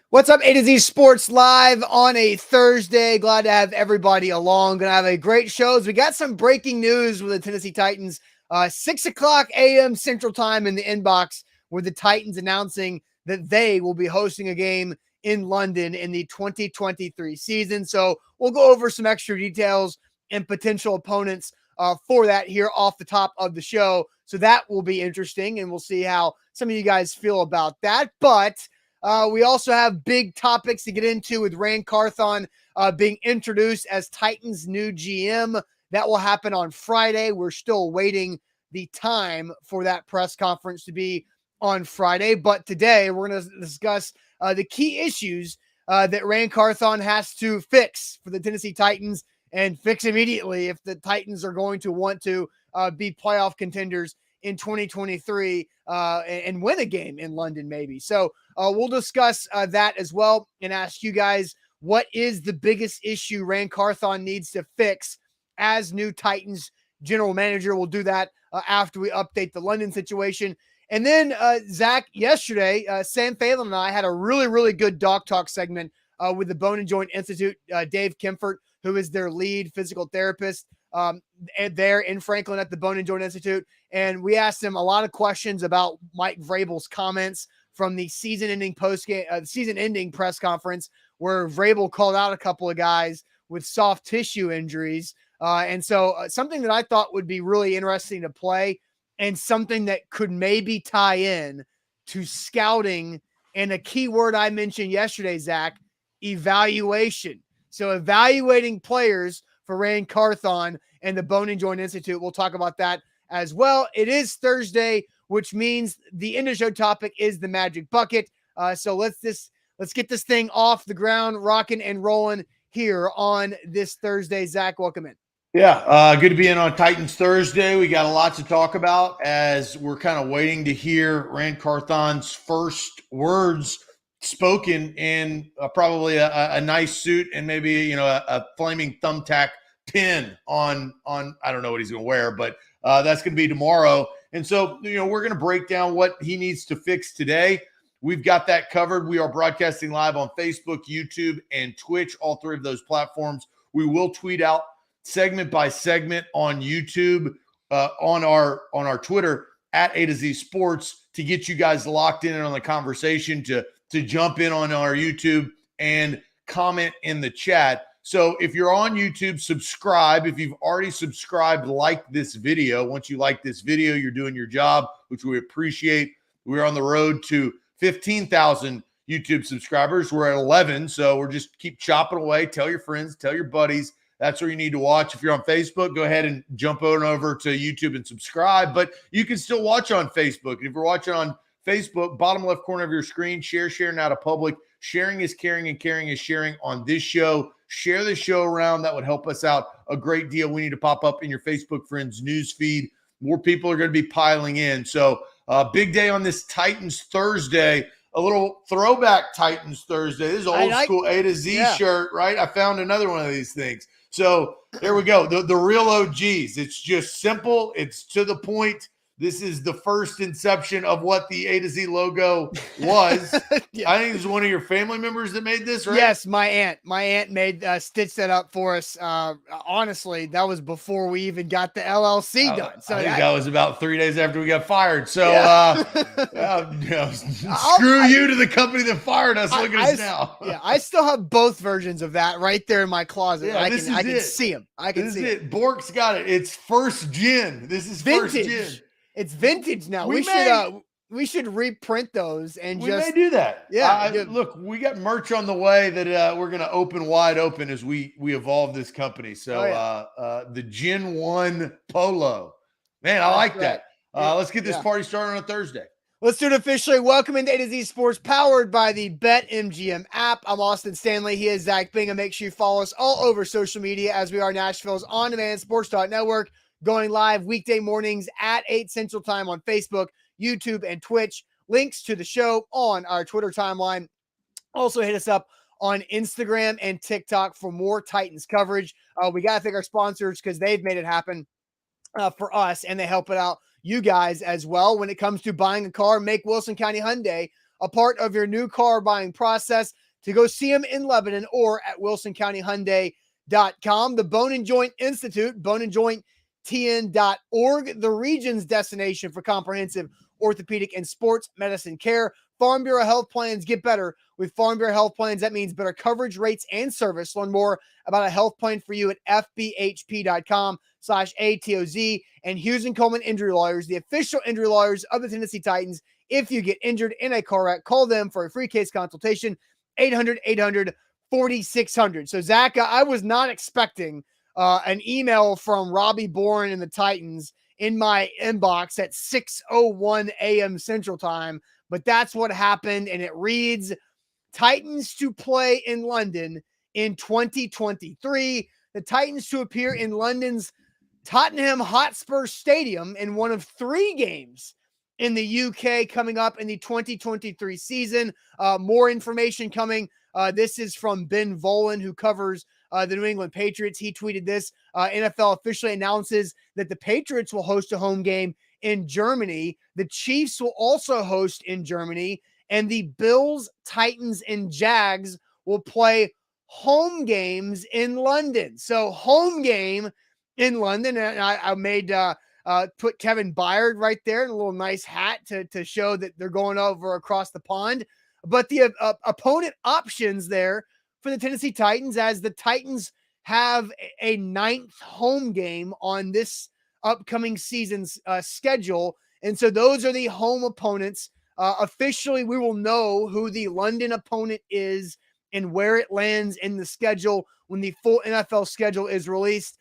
What's up, A to Z Sports Live on a Thursday. Glad to have everybody along. Going to have a great show. We got some breaking news with the Tennessee Titans. 6 o'clock a.m. Central Time in the inbox with the Titans announcing that they will be hosting a game in London in the 2023 season. So we'll go over some extra details and potential opponents for that here off the top of the show. So that will be interesting, and we'll see how some of you guys feel about that. But we also have big topics to get into with Rand Carthon being introduced as Titans' new GM. That will happen on Friday. We're still waiting the time for that press conference to be on Friday. But today we're going to discuss the key issues that Rand Carthon has to fix for the Tennessee Titans and fix immediately if the Titans are going to want to be playoff contenders in 2023 and win a game in London maybe. So we'll discuss that as well and ask you guys, what is the biggest issue Rand Carthon needs to fix as new Titans general manager? We'll do that after we update the London situation. And then, Zach, yesterday, Sam Phelan and I had a really, really good dog talk segment with the Bone and Joint Institute, Dave Kempfert, who is their lead physical therapist there in Franklin at the Bone and Joint Institute. And we asked him a lot of questions about Mike Vrabel's comments from the season-ending season-ending press conference, where Vrabel called out a couple of guys with soft tissue injuries. And so something that I thought would be really interesting to play, and something that could maybe tie in to scouting, and a key word I mentioned yesterday, Zach, evaluation. So evaluating players for Rand Carthon and the Bone and Joint Institute. We'll talk about that as well. It is Thursday, which means the end of show topic is the Magic Bucket. So let's get this thing off the ground, rocking and rolling here on this Thursday. Zach, welcome in. Yeah, good to be in on Titans Thursday. We got a lot to talk about as we're kind of waiting to hear Rand Carthon's first words spoken in probably a nice suit and maybe a flaming thumbtack pin on I don't know what he's going to wear, but that's going to be tomorrow. And so we're going to break down what he needs to fix today. We've got that covered. We are broadcasting live on Facebook, YouTube, and Twitch, all three of those platforms. We will tweet out segment by segment on YouTube, on our Twitter at A to Z Sports, to get you guys locked in on the conversation, to jump in on our YouTube and comment in the chat. So if you're on YouTube, subscribe. If you've already subscribed, like this video. Once you like this video, you're doing your job, which we appreciate. We're on the road to 15,000 YouTube subscribers. We're at 11, so we're just keep chopping away. Tell your friends, tell your buddies. That's where you need to watch. If you're on Facebook, go ahead and jump on over to YouTube and subscribe. But you can still watch on Facebook. And if you're watching on Facebook, bottom left corner of your screen, share now to public. Sharing is caring, and caring is sharing on this show. Share the show around. That would help us out a great deal. We need to pop up in your Facebook friends news feed. More people are going to be piling in. So big day on this Titans Thursday. A little throwback Titans Thursday. This is old school A to Z shirt, right? I found another one of these things. So there we go. The real OGs. It's just simple. It's to the point. This is the first inception of what the A to Z logo was. Yeah. I think it was one of your family members that made this, right? Yes, my aunt. My aunt made stitched that up for us. Honestly, that was before we even got the LLC done. So I think that was about 3 days after we got fired. So screw you to the company that fired us. Look at us now. Yeah, I still have both versions of that right there in my closet. Yeah, I can see them. I can see it. Bork's got it. It's first gen. This is vintage. First gen. It's vintage now. We should reprint those and we may do that. Yeah. Look, we got merch on the way that we're going to open wide open as we evolve this company. So the Gen 1 Polo, man, I like that. Let's get this party started on a Thursday. Let's do it officially. Welcome into A to Z Sports, powered by the BetMGM app. I'm Austin Stanley. He is Zach Bingham. Make sure you follow us all over social media, as we are Nashville's on-demand sports talk network, going live weekday mornings at 8 Central Time on Facebook, YouTube, and Twitch. Links to the show on our Twitter timeline. Also hit us up on Instagram and TikTok for more Titans coverage. We got to thank our sponsors because they've made it happen for us, and they help it out you guys as well. When it comes to buying a car, make Wilson County Hyundai a part of your new car buying process, to go see them in Lebanon or at wilsoncountyhyundai.com. The Bone and Joint Institute, boneandjointtn.org, the region's destination for comprehensive orthopedic and sports medicine care. Farm Bureau Health Plans get better with Farm Bureau Health Plans. That means better coverage, rates, and service. Learn more about a health plan for you at fbhp.com/ATOZ. And Hughes and Coleman Injury Lawyers, the official injury lawyers of the Tennessee Titans. If you get injured in a car wreck, call them for a free case consultation, 800-800-4600. So, Zach, I was not expecting an email from Robbie Bourne and the Titans in my inbox at 6:01 a.m. Central Time, but that's what happened, and it reads, Titans to play in London in 2023. The Titans to appear in London's Tottenham Hotspur Stadium in one of 3 games in the UK coming up in the 2023 season. More information coming. This is from Ben Volen, who covers the New England Patriots. He tweeted this. NFL officially announces that the Patriots will host a home game in Germany. The Chiefs will also host in Germany. And the Bills, Titans, and Jags will play home games in London. So home game in London. And I made put Kevin Byard right there in a little nice hat to show that they're going over across the pond. But the opponent options there for the Tennessee Titans, as the Titans have a 9th home game on this upcoming season's schedule. And so those are the home opponents. Officially, we will know who the London opponent is and where it lands in the schedule when the full NFL schedule is released,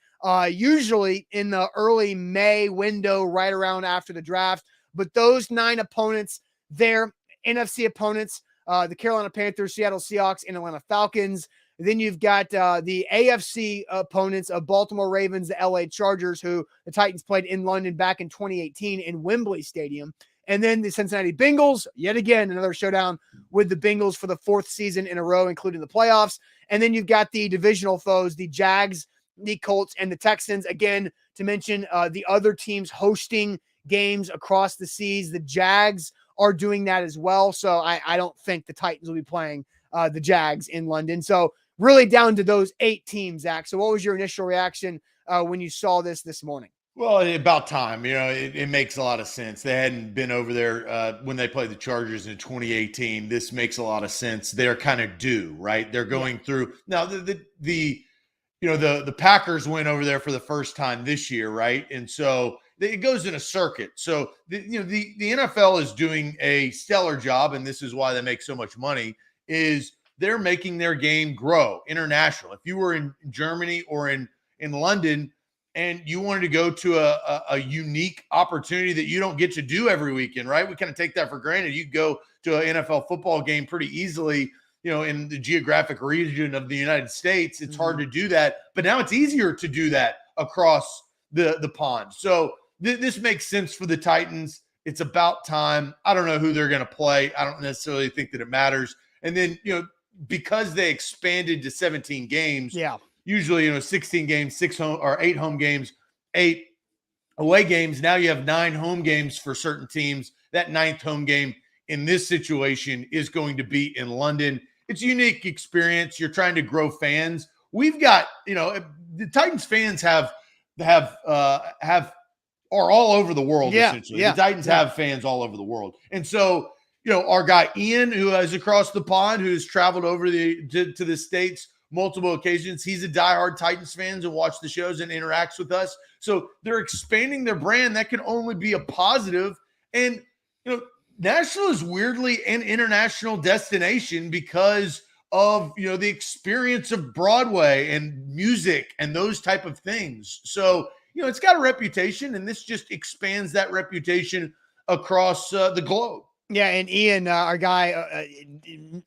usually in the early May window, right around after the draft. But those 9 opponents, they're NFC opponents, the Carolina Panthers, Seattle Seahawks, and Atlanta Falcons. Then you've got the AFC opponents of Baltimore Ravens, the LA Chargers, who the Titans played in London back in 2018 in Wembley Stadium. And then the Cincinnati Bengals, yet again, another showdown with the Bengals for the 4th season in a row, including the playoffs. And then you've got the divisional foes, the Jags, the Colts, and the Texans. Again, to mention the other teams hosting games across the seas, the Jags are doing that as well. So I don't think the Titans will be playing the Jags in London. So really down to those 8 teams, Zach. So what was your initial reaction when you saw this morning? Well, about time. It makes a lot of sense. They hadn't been over there when they played the Chargers in 2018. This makes a lot of sense. They're kind of due, right? They're going through now. The Packers went over there for the first time this year, right? And so it goes in a circuit. So the NFL is doing a stellar job, and this is why they make so much money. Is they're making their game grow international. If you were in Germany or in London, and you wanted to go to a unique opportunity that you don't get to do every weekend, right? We kind of take that for granted. You go to an NFL football game pretty easily, in the geographic region of the United States. It's hard to do that, but now it's easier to do that across the pond. So this makes sense for the Titans. It's about time. I don't know who they're going to play. I don't necessarily think that it matters. And then, because they expanded to 17 games, usually, 16 games, 8 home games, 8 away games. Now you have 9 home games for certain teams. That 9th home game in this situation is going to be in London. It's a unique experience. You're trying to grow fans. We've got, the Titans fans are all over the world, essentially. The Titans have fans all over the world. And so, our guy Ian, who is across the pond, who's traveled over to the States multiple occasions, he's a diehard Titans fan and watches the shows and interacts with us. So they're expanding their brand. That can only be a positive. And, Nashville is weirdly an international destination because of, the experience of Broadway and music and those type of things. So, it's got a reputation, and this just expands that reputation across the globe. Yeah, and Ian, our guy,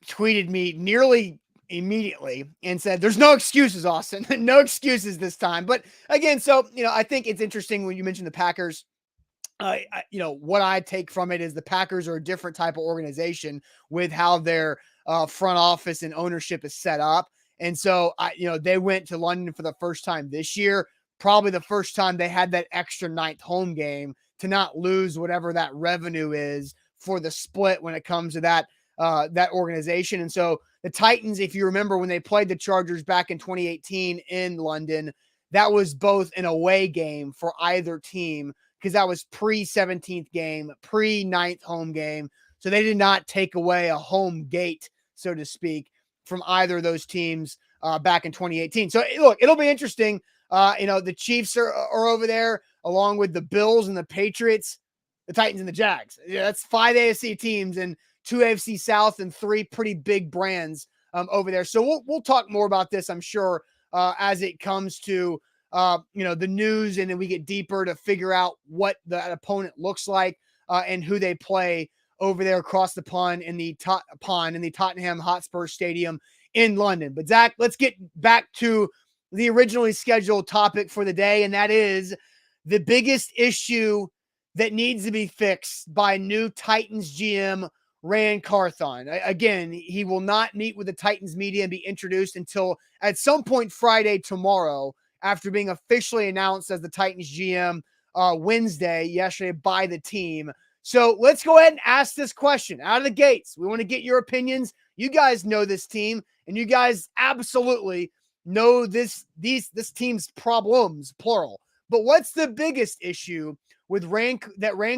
tweeted me nearly immediately and said, there's no excuses, Austin. No excuses this time. But again, so, I think it's interesting when you mentioned the Packers. What I take from it is the Packers are a different type of organization with how their front office and ownership is set up. And so, they went to London for the first time this year, probably the first time they had that extra 9th home game to not lose whatever that revenue is for the split when it comes to that that organization. And so the Titans, if you remember when they played the Chargers back in 2018 in London, that was both an away game for either team because that was pre-17th game, pre-9th home game. So they did not take away a home gate, so to speak, from either of those teams back in 2018. So look, it'll be interesting. The Chiefs are over there along with the Bills and the Patriots, the Titans and the Jags. Yeah, that's 5 AFC teams and 2 AFC South and 3 pretty big brands over there. So we'll talk more about this, I'm sure, as it comes to the news, and then we get deeper to figure out what that opponent looks like and who they play over there across the pond in the Tottenham Hotspur Stadium in London. But Zach, let's get back to the originally scheduled topic for the day, and that is the biggest issue that needs to be fixed by new Titans GM Ran Carthon. Again, he will not meet with the Titans media and be introduced until at some point Friday tomorrow, after being officially announced as the Titans GM Wednesday, yesterday, by the team. So let's go ahead and ask this question out of the gates. We want to get your opinions. You guys know this team, and you guys absolutely know this team's problems, plural. But what's the biggest issue with Ran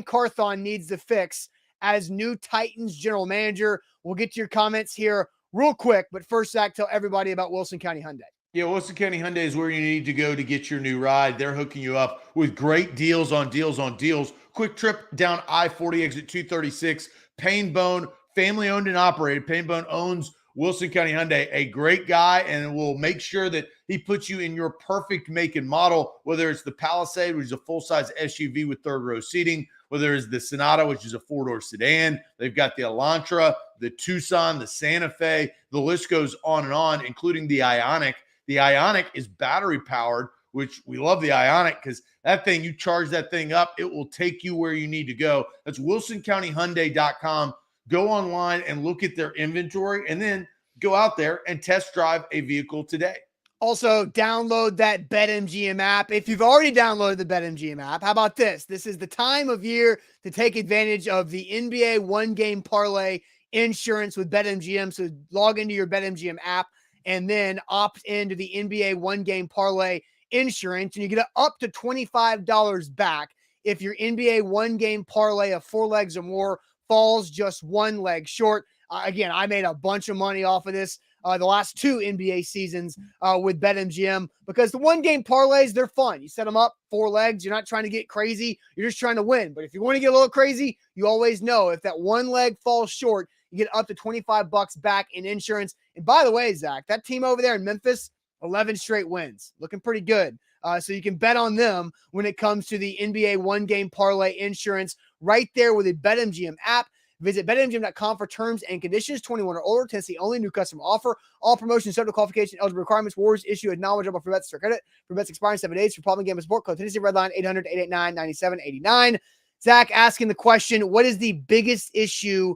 Carthon needs to fix as new Titans general manager? We'll get to your comments here real quick. But first, Zach, tell everybody about Wilson County Hyundai. Yeah, Wilson County Hyundai is where you need to go to get your new ride. They're hooking you up with great deals on deals on deals. Quick trip down I-40 exit 236. Pain Bone, family owned and operated. Pain Bone owns Wilson County Hyundai, a great guy, and will make sure that he puts you in your perfect make and model, whether it's the Palisade, which is a full-size SUV with third-row seating, whether it's the Sonata, which is a four-door sedan. They've got the Elantra, the Tucson, the Santa Fe. The list goes on, including the Ioniq. The Ioniq is battery-powered, which we love the Ioniq because that thing, you charge that thing up, it will take you where you need to go. That's WilsonCountyHyundai.com. Go online and look at their inventory, and then go out there and test drive a vehicle today. Also, download that BetMGM app. If you've already downloaded the BetMGM app, how about this? This is the time of year to take advantage of the NBA one-game parlay insurance with BetMGM. So log into your BetMGM app and then opt into the NBA one-game parlay insurance, and you get up to $25 back if your NBA one-game parlay of 4 legs or more falls just 1 leg short. Again, I made a bunch of money off of this the last 2 NBA seasons with BetMGM because the one-game parlays, they're fun. You set them up 4 legs. You're not trying to get crazy. You're just trying to win. But if you want to get a little crazy, you always know if that 1 leg falls short, you get up to $25 back in insurance. And by the way, Zach, that team over there in Memphis, 11 straight wins. Looking pretty good. So you can bet on them when it comes to the NBA one-game parlay insurance right there with the BetMGM app. Visit BetMGM.com for terms and conditions. 21 or older, Tennessee only, new customer offer. All promotions subject to qualification, eligible requirements. Warriors issue acknowledgeable for bets for credit. For bets expiring 7 days. For problem game support, call Tennessee Redline 800-889-9789. Zach asking the question, what is the biggest issue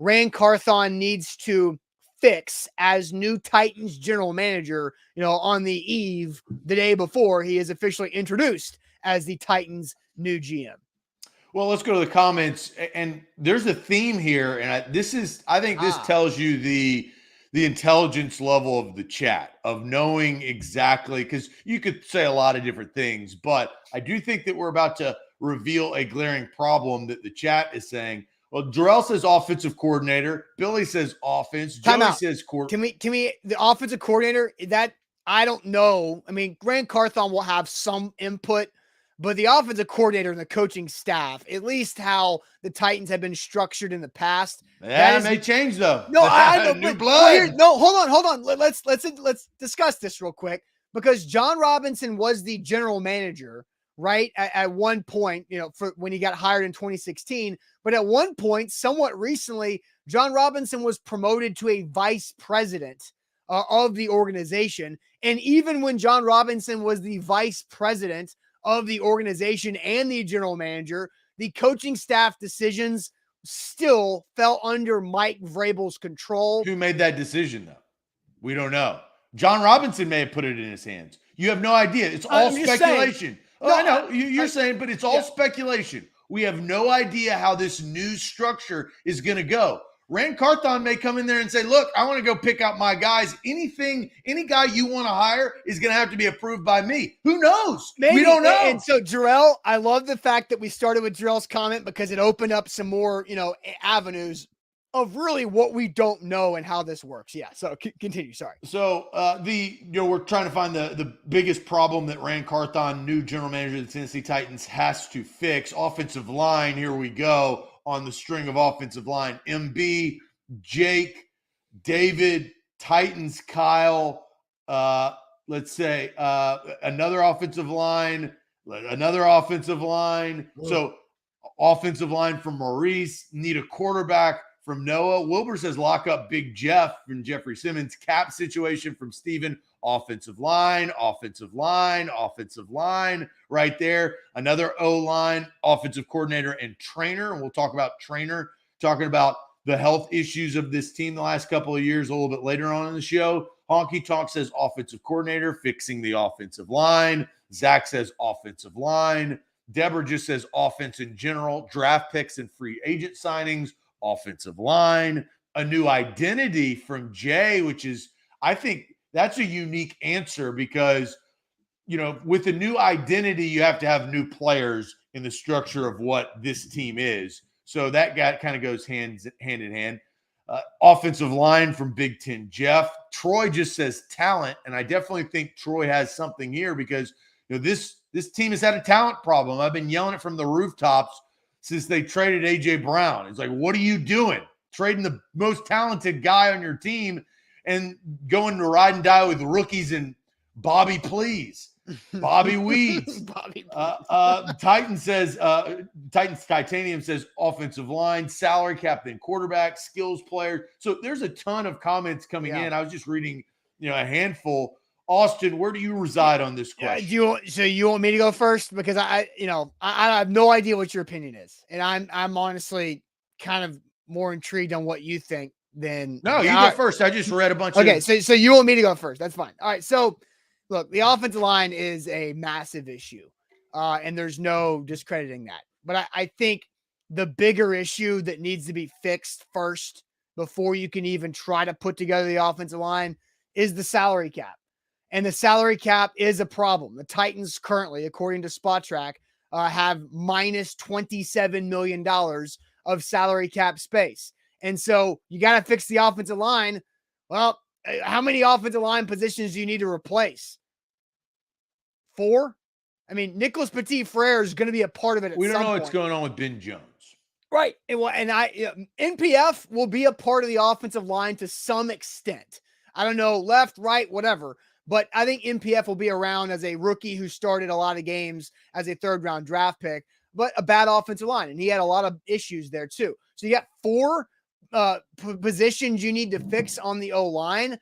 Ran Carthon needs to fix as new Titans general manager, on the eve, the day before he is officially introduced as the Titans new GM? Well, let's go to the comments, and there's a theme here, and I think this tells you the intelligence level of the chat, of knowing exactly, because you could say a lot of different things, but I do think that we're about to reveal a glaring problem that the chat is saying. Well, Jarrell says offensive coordinator. Billy says offense. Joey says coordinator. Can we the offensive coordinator? That I don't know. I mean, Ran Carthon will have some input, but the offensive coordinator and the coaching staff, at least how the Titans have been structured in the past, that may change though. No, I know. New blood. Hold on. Let's discuss this real quick, because John Robinson was the general manager, right? At one point, for when he got hired in 2016. But at one point, somewhat recently, John Robinson was promoted to a vice president of the organization. And even when John Robinson was the vice president of the organization and the general manager, the coaching staff decisions still fell under Mike Vrabel's control. Who made that decision, though? We don't know. John Robinson may have put it in his hands. You have no idea. It's all speculation. I know you're saying, but it's all speculation. We have no idea how this new structure is going to go. Rand Carthon may come in there and say, look, I want to go pick out my guys. Any guy you want to hire is going to have to be approved by me. Who knows? Maybe. We don't know. And so, Jarrell, I love the fact that we started with Jarrell's comment because it opened up some more, avenues of really what we don't know and how this works. Yeah. So continue. Sorry. So we're trying to find the biggest problem that Rand Carthon, new general manager of the Tennessee Titans, has to fix. Offensive line. Here we go on the string of offensive line. MB, Jake, David, Titans, Kyle. Let's say another offensive line. Whoa. So offensive line from Maurice. Need a quarterback from Noah. Wilbur says lock up Big Jeff from Jeffrey Simmons. Cap situation from Steven. Offensive line right there. Another O-line, offensive coordinator and trainer. And we'll talk about trainer, talking about the health issues of this team the last couple of years a little bit later on in the show. Honky Talk says offensive coordinator, fixing the offensive line. Zach says offensive line. Deborah just says offense in general, draft picks and free agent signings, offensive line. A new identity from Jay, which is, I think that's a unique answer because, with a new identity, you have to have new players in the structure of what this team is. So that guy kind of goes hand in hand. Offensive line from Big Ten Jeff. Troy just says talent, and I definitely think Troy has something here because this team has had a talent problem. I've been yelling it from the rooftops since they traded A.J. Brown. It's like, what are you doing? Trading the most talented guy on your team and going to ride and die with rookies and Bobby Please. Bobby Weeds. Titans Titanium says offensive line, salary cap, then quarterback, skills player. So there's a ton of comments coming in. I was just reading, a handful. Austin, where do you reside on this question? You want me to go first? Because I have no idea what your opinion is. And I'm honestly kind of more intrigued on what you think than. No, you go first. I just read a bunch of. So you want me to go first. That's fine. All right. So look, the offensive line is a massive issue. And there's no discrediting that. But I think the bigger issue that needs to be fixed first before you can even try to put together the offensive line is the salary cap. And the salary cap is a problem. The Titans currently, according to SpotTrack, have minus $27 million of salary cap space. And so you got to fix the offensive line. Well, how many offensive line positions do you need to replace? 4? I mean, Nicholas Petit-Frere is going to be a part of it. We don't know what's going on with Ben Jones. Right. NPF will be a part of the offensive line to some extent. I don't know, left, right, whatever. But I think NPF will be around as a rookie who started a lot of games as a third-round draft pick, but a bad offensive line. And he had a lot of issues there too. So you got 4 positions you need to fix on the O-line,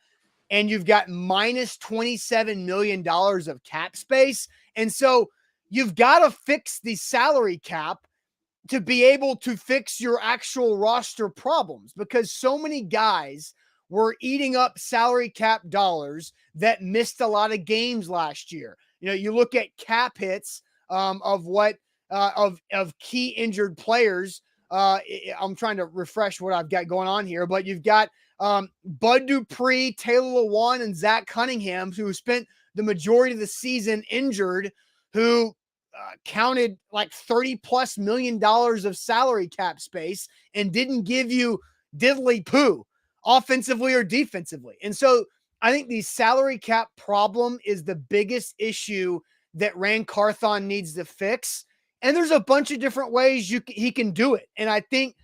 and you've got minus $27 million of cap space. And so you've got to fix the salary cap to be able to fix your actual roster problems because so many guys were eating up salary cap dollars that missed a lot of games last year. You look at cap hits of key injured players. I'm trying to refresh what I've got going on here, but you've got Bud Dupree, Taylor Lewan, and Zach Cunningham, who spent the majority of the season injured, who counted like $30+ million of salary cap space and didn't give you diddly poo offensively or defensively. And so I think the salary cap problem is the biggest issue that Rand Carthon needs to fix. And there's a bunch of different ways he can do it. And I think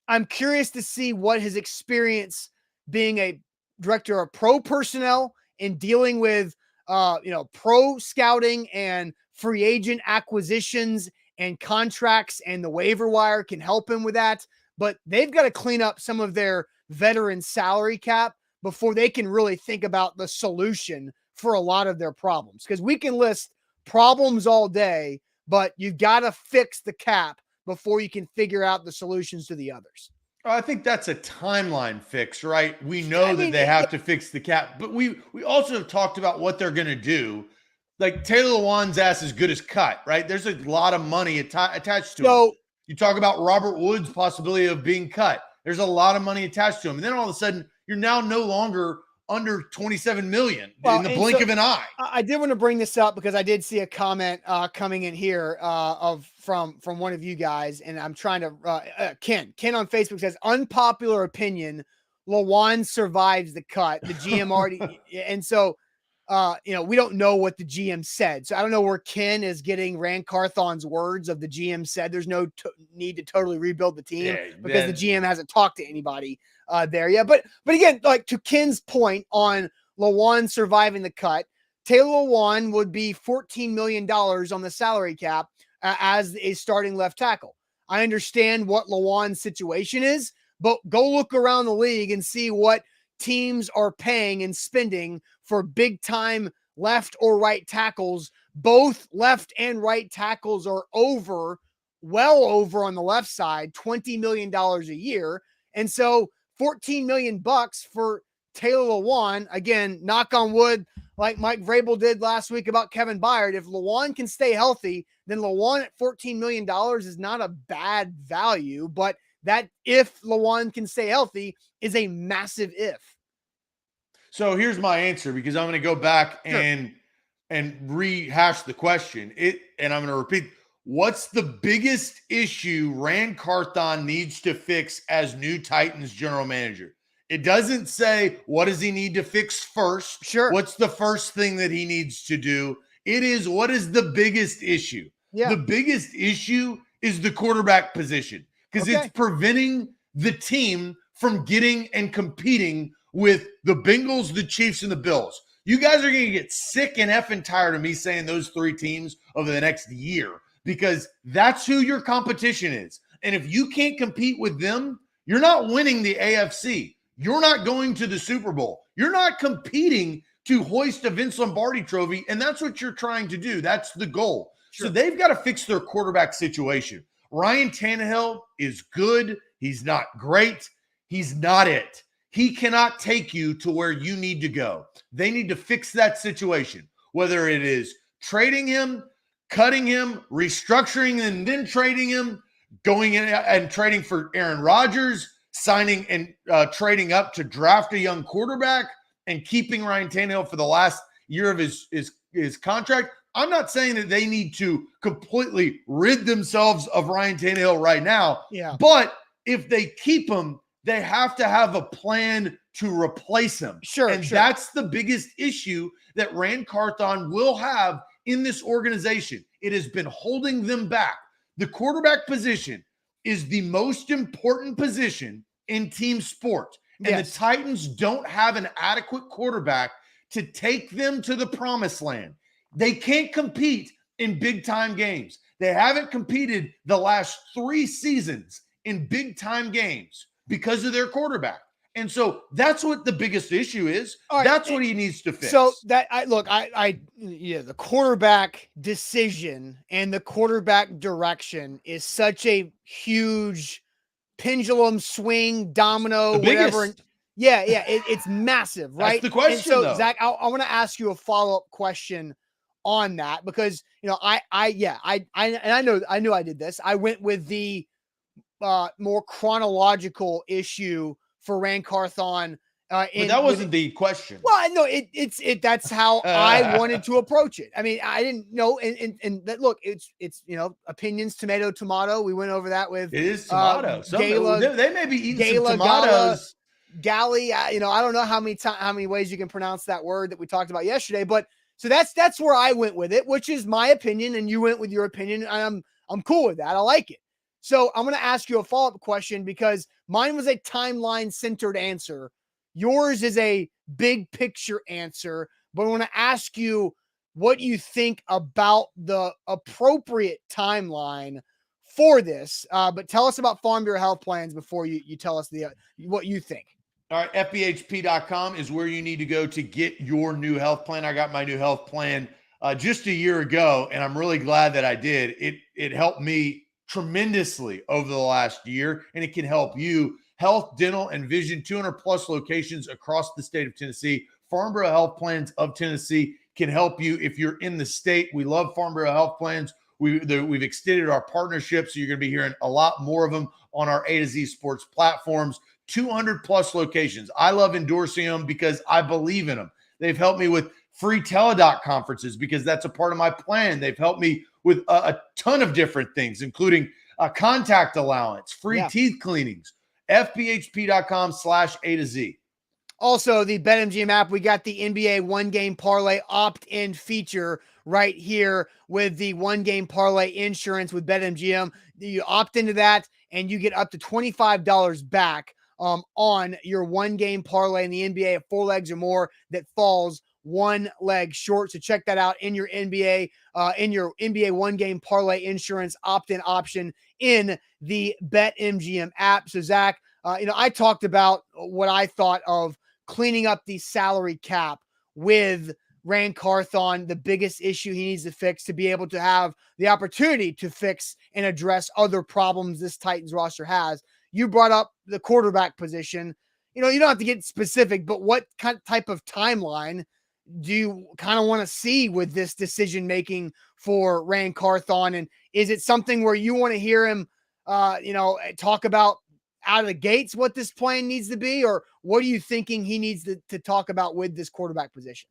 I'm curious to see what his experience being a director of pro personnel and dealing with, pro scouting and free agent acquisitions and contracts and the waiver wire can help him with that. But they've got to clean up some of their veteran salary cap before they can really think about the solution for a lot of their problems. Because we can list problems all day, but you've got to fix the cap before you can figure out the solutions to the others. I think that's a timeline fix, right? We know that they have to fix the cap, but we also have talked about what they're going to do. Like Taylor Lewan's ass is good as cut, right? There's a lot of money attached to it. You talk about Robert Woods' possibility of being cut. There's a lot of money attached to him. And then all of a sudden, you're now no longer under 27 million in the blink of an eye. I did want to bring this up because I did see a comment coming in here from one of you guys, and I'm trying to Ken on Facebook says unpopular opinion. Lawan survives the cut. The GM already, and so we don't know what the GM said. So I don't know where Ken is getting Rand Carthon's words of the GM said. There's no need to totally rebuild the team because the GM hasn't talked to anybody there yet. But again, like to Ken's point on Lawan surviving the cut, Taylor Lewan would be $14 million on the salary cap as a starting left tackle. I understand what Lewan's situation is, but go look around the league and see what teams are paying and spending for big time left or right tackles. Both left and right tackles are well over on the left side, $20 million a year. And so $14 million for Taylor Lewan, again, knock on wood, like Mike Vrabel did last week about Kevin Byard. If Lewan can stay healthy, then Lewan at $14 million is not a bad value, but that if Lewan can stay healthy is a massive if. So here's my answer, because I'm going to go back and rehash the question. And I'm going to repeat, what's the biggest issue Rand Carthon needs to fix as new Titans general manager? It doesn't say what does he need to fix first. Sure. What's the first thing that he needs to do? It is, what is the biggest issue? Yeah. The biggest issue is the quarterback position, because it's preventing the team from getting and competing with the Bengals, the Chiefs, and the Bills. You guys are going to get sick and effing tired of me saying those three teams over the next year, because that's who your competition is. And if you can't compete with them, you're not winning the AFC. You're not going to the Super Bowl. You're not competing to hoist a Vince Lombardi trophy, and that's what you're trying to do. That's the goal. Sure. So they've got to fix their quarterback situation. Ryan Tannehill is good. He's not great. He's not it. He cannot take you to where you need to go. They need to fix that situation, whether it is trading him, cutting him, restructuring and then trading him, going in and trading for Aaron Rodgers, signing and trading up to draft a young quarterback, and keeping Ryan Tannehill for the last year of his contract. I'm not saying that they need to completely rid themselves of Ryan Tannehill right now. Yeah. But if they keep him, they have to have a plan to replace him. Sure. And that's the biggest issue that Rand Carthon will have in this organization. It has been holding them back. The quarterback position is the most important position in team sport. And the Titans don't have an adequate quarterback to take them to the promised land. They can't compete in big-time games. They haven't competed the last 3 seasons in big-time games because of their quarterback. And so that's what the biggest issue is. Right. That's what he needs to fix. So that the quarterback decision and the quarterback direction is such a huge pendulum swing, domino, whatever. Yeah. It's massive, right? That's the question. And so, though. Zach, I want to ask you a follow-up question on that, because I knew I did this. I went with the more chronological issue for Rand Carthon. But that wasn't the question. Well, I know that's how I wanted to approach it. I mean, I didn't know. And that, look, it's opinions, tomato. We went over that with, it is tomato. They may be eating Gala, some tomatoes. Galley. I don't know how many ways you can pronounce that word that we talked about yesterday, but so that's where I went with it, which is my opinion. And you went with your opinion. And I'm cool with that. I like it. So I'm going to ask you a follow-up question, because mine was a timeline-centered answer. Yours is a big picture answer, but I want to ask you what you think about the appropriate timeline for this. But tell us about Farm Bureau Health Plans before you tell us what you think. All right, FBHP.com is where you need to go to get your new health plan. I got my new health plan just a year ago, and I'm really glad that I did. It helped me tremendously over the last year, and it can help you. Health, dental, and vision, 200 plus locations across the state of Tennessee. Farm Bureau Health Plans of Tennessee can help you if you're in the state. We love Farm Bureau Health Plans. We've extended our partnership, so you're going to be hearing a lot more of them on our A to Z Sports platforms. 200 plus locations. I love endorsing them because I believe in them. They've helped me with free teledoc conferences because that's a part of my plan. They've helped me with a ton of different things, including a contact allowance, free teeth cleanings, fbhp.com/A to Z. Also, the BetMGM app, we got the NBA one-game parlay opt-in feature right here with the one-game parlay insurance with BetMGM. You opt into that, and you get up to $25 back on your one-game parlay in the NBA at 4 legs or more that falls one leg short. So check that out in your NBA one-game parlay insurance opt-in option in the BetMGM app. So Zach, I talked about what I thought of cleaning up the salary cap with Rand Carthon, the biggest issue he needs to fix to be able to have the opportunity to fix and address other problems this Titans roster has. You brought up the quarterback position. You don't have to get specific, but what type of timeline do you kind of want to see with this decision-making for Rand Carthon? And is it something where you want to hear him, talk about out of the gates what this plan needs to be, or what are you thinking he needs to talk about with this quarterback position?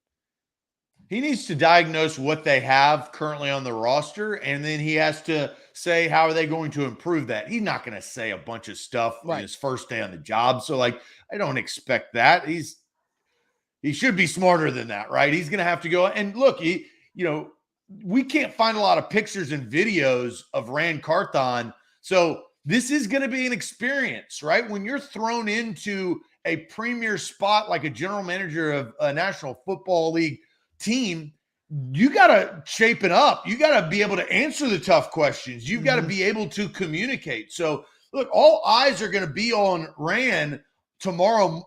He needs to diagnose what they have currently on the roster, and then he has to say, how are they going to improve that? He's not going to say a bunch of stuff on his first day on the job. So, I don't expect that. He should be smarter than that, right? He's going to have to go and look, we can't find a lot of pictures and videos of Rand Carthon. So this is going to be an experience, right? When you're thrown into a premier spot like a general manager of a National Football League team, you got to shape it up. You got to be able to answer the tough questions. You've got to be able to communicate. So look, all eyes are going to be on Rand tomorrow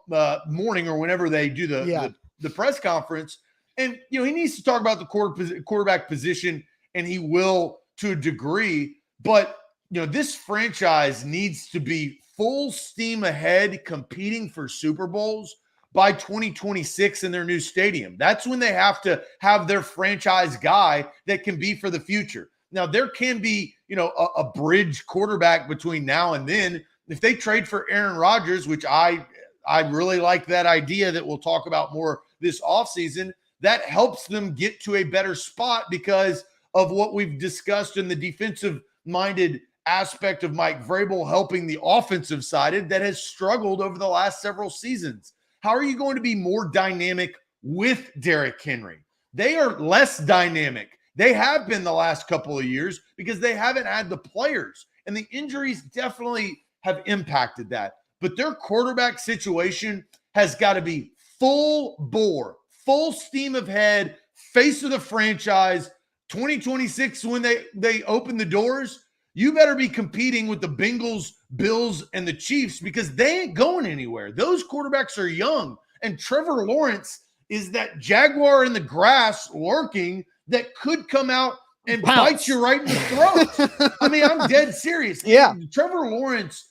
morning or whenever they do the press conference. And, he needs to talk about the quarterback position, and he will to a degree. But, this franchise needs to be full steam ahead competing for Super Bowls by 2026 in their new stadium. That's when they have to have their franchise guy that can be for the future. Now, there can be, a bridge quarterback between now and then. If they trade for Aaron Rodgers, which I really like that idea that we'll talk about more this offseason, that helps them get to a better spot because of what we've discussed in the defensive-minded aspect of Mike Vrabel helping the offensive side that has struggled over the last several seasons. How are you going to be more dynamic with Derrick Henry? They are less dynamic. They have been the last couple of years because they haven't had the players, and the injuries definitely have impacted that. But their quarterback situation has got to be full bore, full steam ahead, face of the franchise. 2026, when they open the doors, you better be competing with the Bengals, Bills, and the Chiefs because they ain't going anywhere. Those quarterbacks are young. And Trevor Lawrence is that jaguar in the grass lurking that could come out and bite you right in the throat. I mean, I'm dead serious. Yeah. Trevor Lawrence,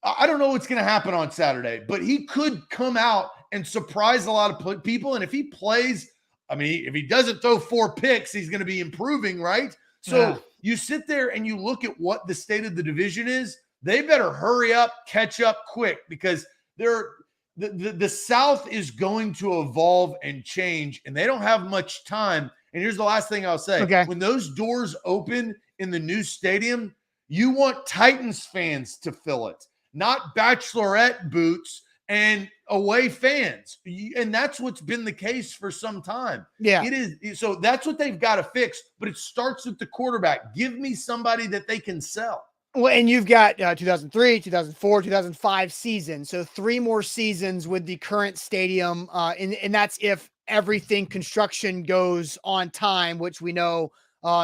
I don't know what's going to happen on Saturday, but he could come out and surprise a lot of people. And if he plays, if he doesn't throw 4 picks, he's going to be improving, right? So you sit there and you look at what the state of the division is. They better hurry up, catch up quick because the South is going to evolve and change, and they don't have much time. And here's the last thing I'll say. Okay. When those doors open in the new stadium, you want Titans fans to fill it, not bachelorette boots and away fans. And that's what's been the case for some time. Yeah. It is. So that's what they've got to fix, but it starts with the quarterback. Give me somebody that they can sell. Well, and you've got 2003, 2004, 2005 season. So 3 more seasons with the current stadium. And that's if everything construction goes on time, which we know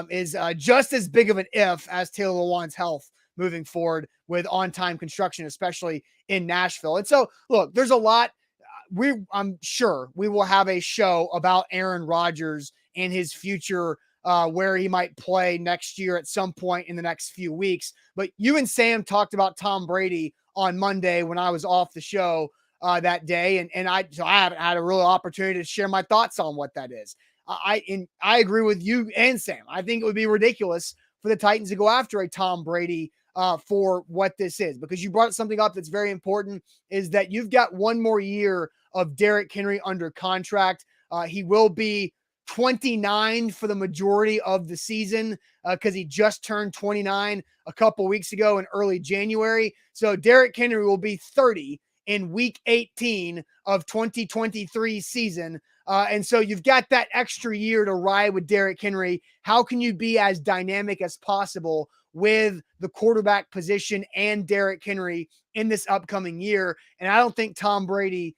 is just as big of an if as Taylor Lewan's health moving forward with on-time construction, especially in Nashville. And so, look, there's a lot. I'm sure we will have a show about Aaron Rodgers and his future, where he might play next year at some point in the next few weeks. But you and Sam talked about Tom Brady on Monday when I was off the show that day. And I haven't had a real opportunity to share my thoughts on what that is. I agree with you and Sam. I think it would be ridiculous for the Titans to go after a Tom Brady for what this is, because you brought something up that's very important, is that you've got one more year of Derrick Henry under contract. He will be 29 for the majority of the season because he just turned 29 a couple weeks ago in early January. So Derrick Henry will be 30 in week 18 of 2023 season. And so you've got that extra year to ride with Derrick Henry. How can you be as dynamic as possible with the quarterback position and Derrick Henry in this upcoming year? And I don't think Tom Brady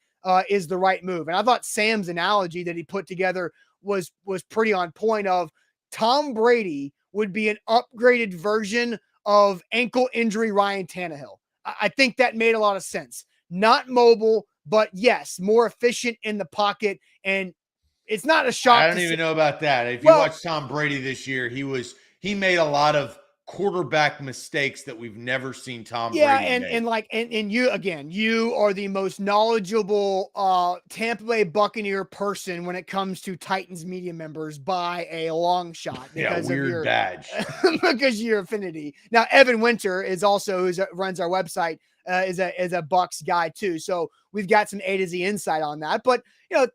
is the right move. And I thought Sam's analogy that he put together was pretty on point. Of Tom Brady would be an upgraded version of ankle injury Ryan Tannehill. I think that made a lot of sense. Not mobile, but yes, more efficient in the pocket. And it's not a shock. I don't even know about that. If you watch Tom Brady this year, he made a lot of quarterback mistakes that we've never seen Tom Brady make. And you are the most knowledgeable Tampa Bay Buccaneer person when it comes to Titans media members by a long shot. Because weird of your badge. Because your affinity. Now, Evan Winter is also who runs our website. Is a Bucks guy too. So we've got some A to Z insight on that. But,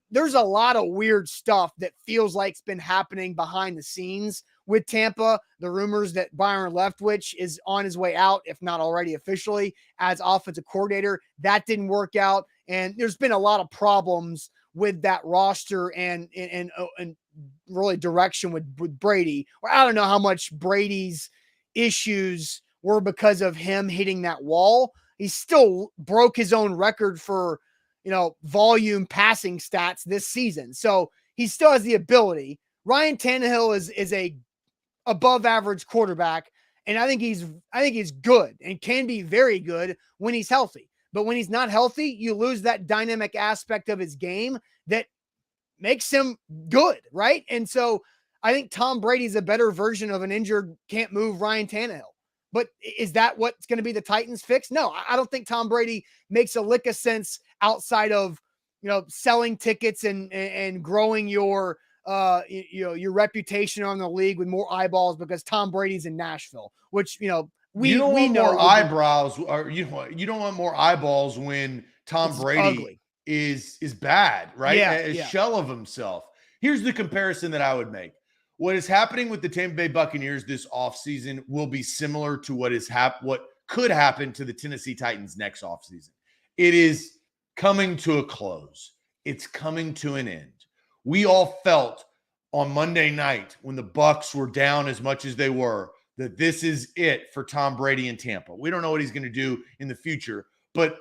there's a lot of weird stuff that feels like it's been happening behind the scenes with Tampa. The rumors that Byron Leftwich is on his way out, if not already officially, as offensive coordinator. That didn't work out. And there's been a lot of problems with that roster and really direction with Brady. Or I don't know how much Brady's issues were because of him hitting that wall. He still broke his own record for, volume passing stats this season. So he still has the ability. Ryan Tannehill is a above average quarterback. And I think he's good and can be very good when he's healthy. But when he's not healthy, you lose that dynamic aspect of his game that makes him good. Right. And so I think Tom Brady's a better version of an injured, can't move Ryan Tannehill. But is that what's going to be the Titans' fix? No, I don't think Tom Brady makes a lick of sense outside of, selling tickets and growing your reputation on the league with more eyeballs, because Tom Brady's in Nashville, which, we don't want more eyebrows, or you don't want more eyeballs when Tom Brady is bad, right? A shell of himself. Here's the comparison that I would make. What is happening with the Tampa Bay Buccaneers this offseason will be similar to what could happen to the Tennessee Titans next offseason. It is coming to a close. It's coming to an end. We all felt on Monday night when the Bucs were down as much as they were that this is it for Tom Brady in Tampa. We don't know what he's going to do in the future, but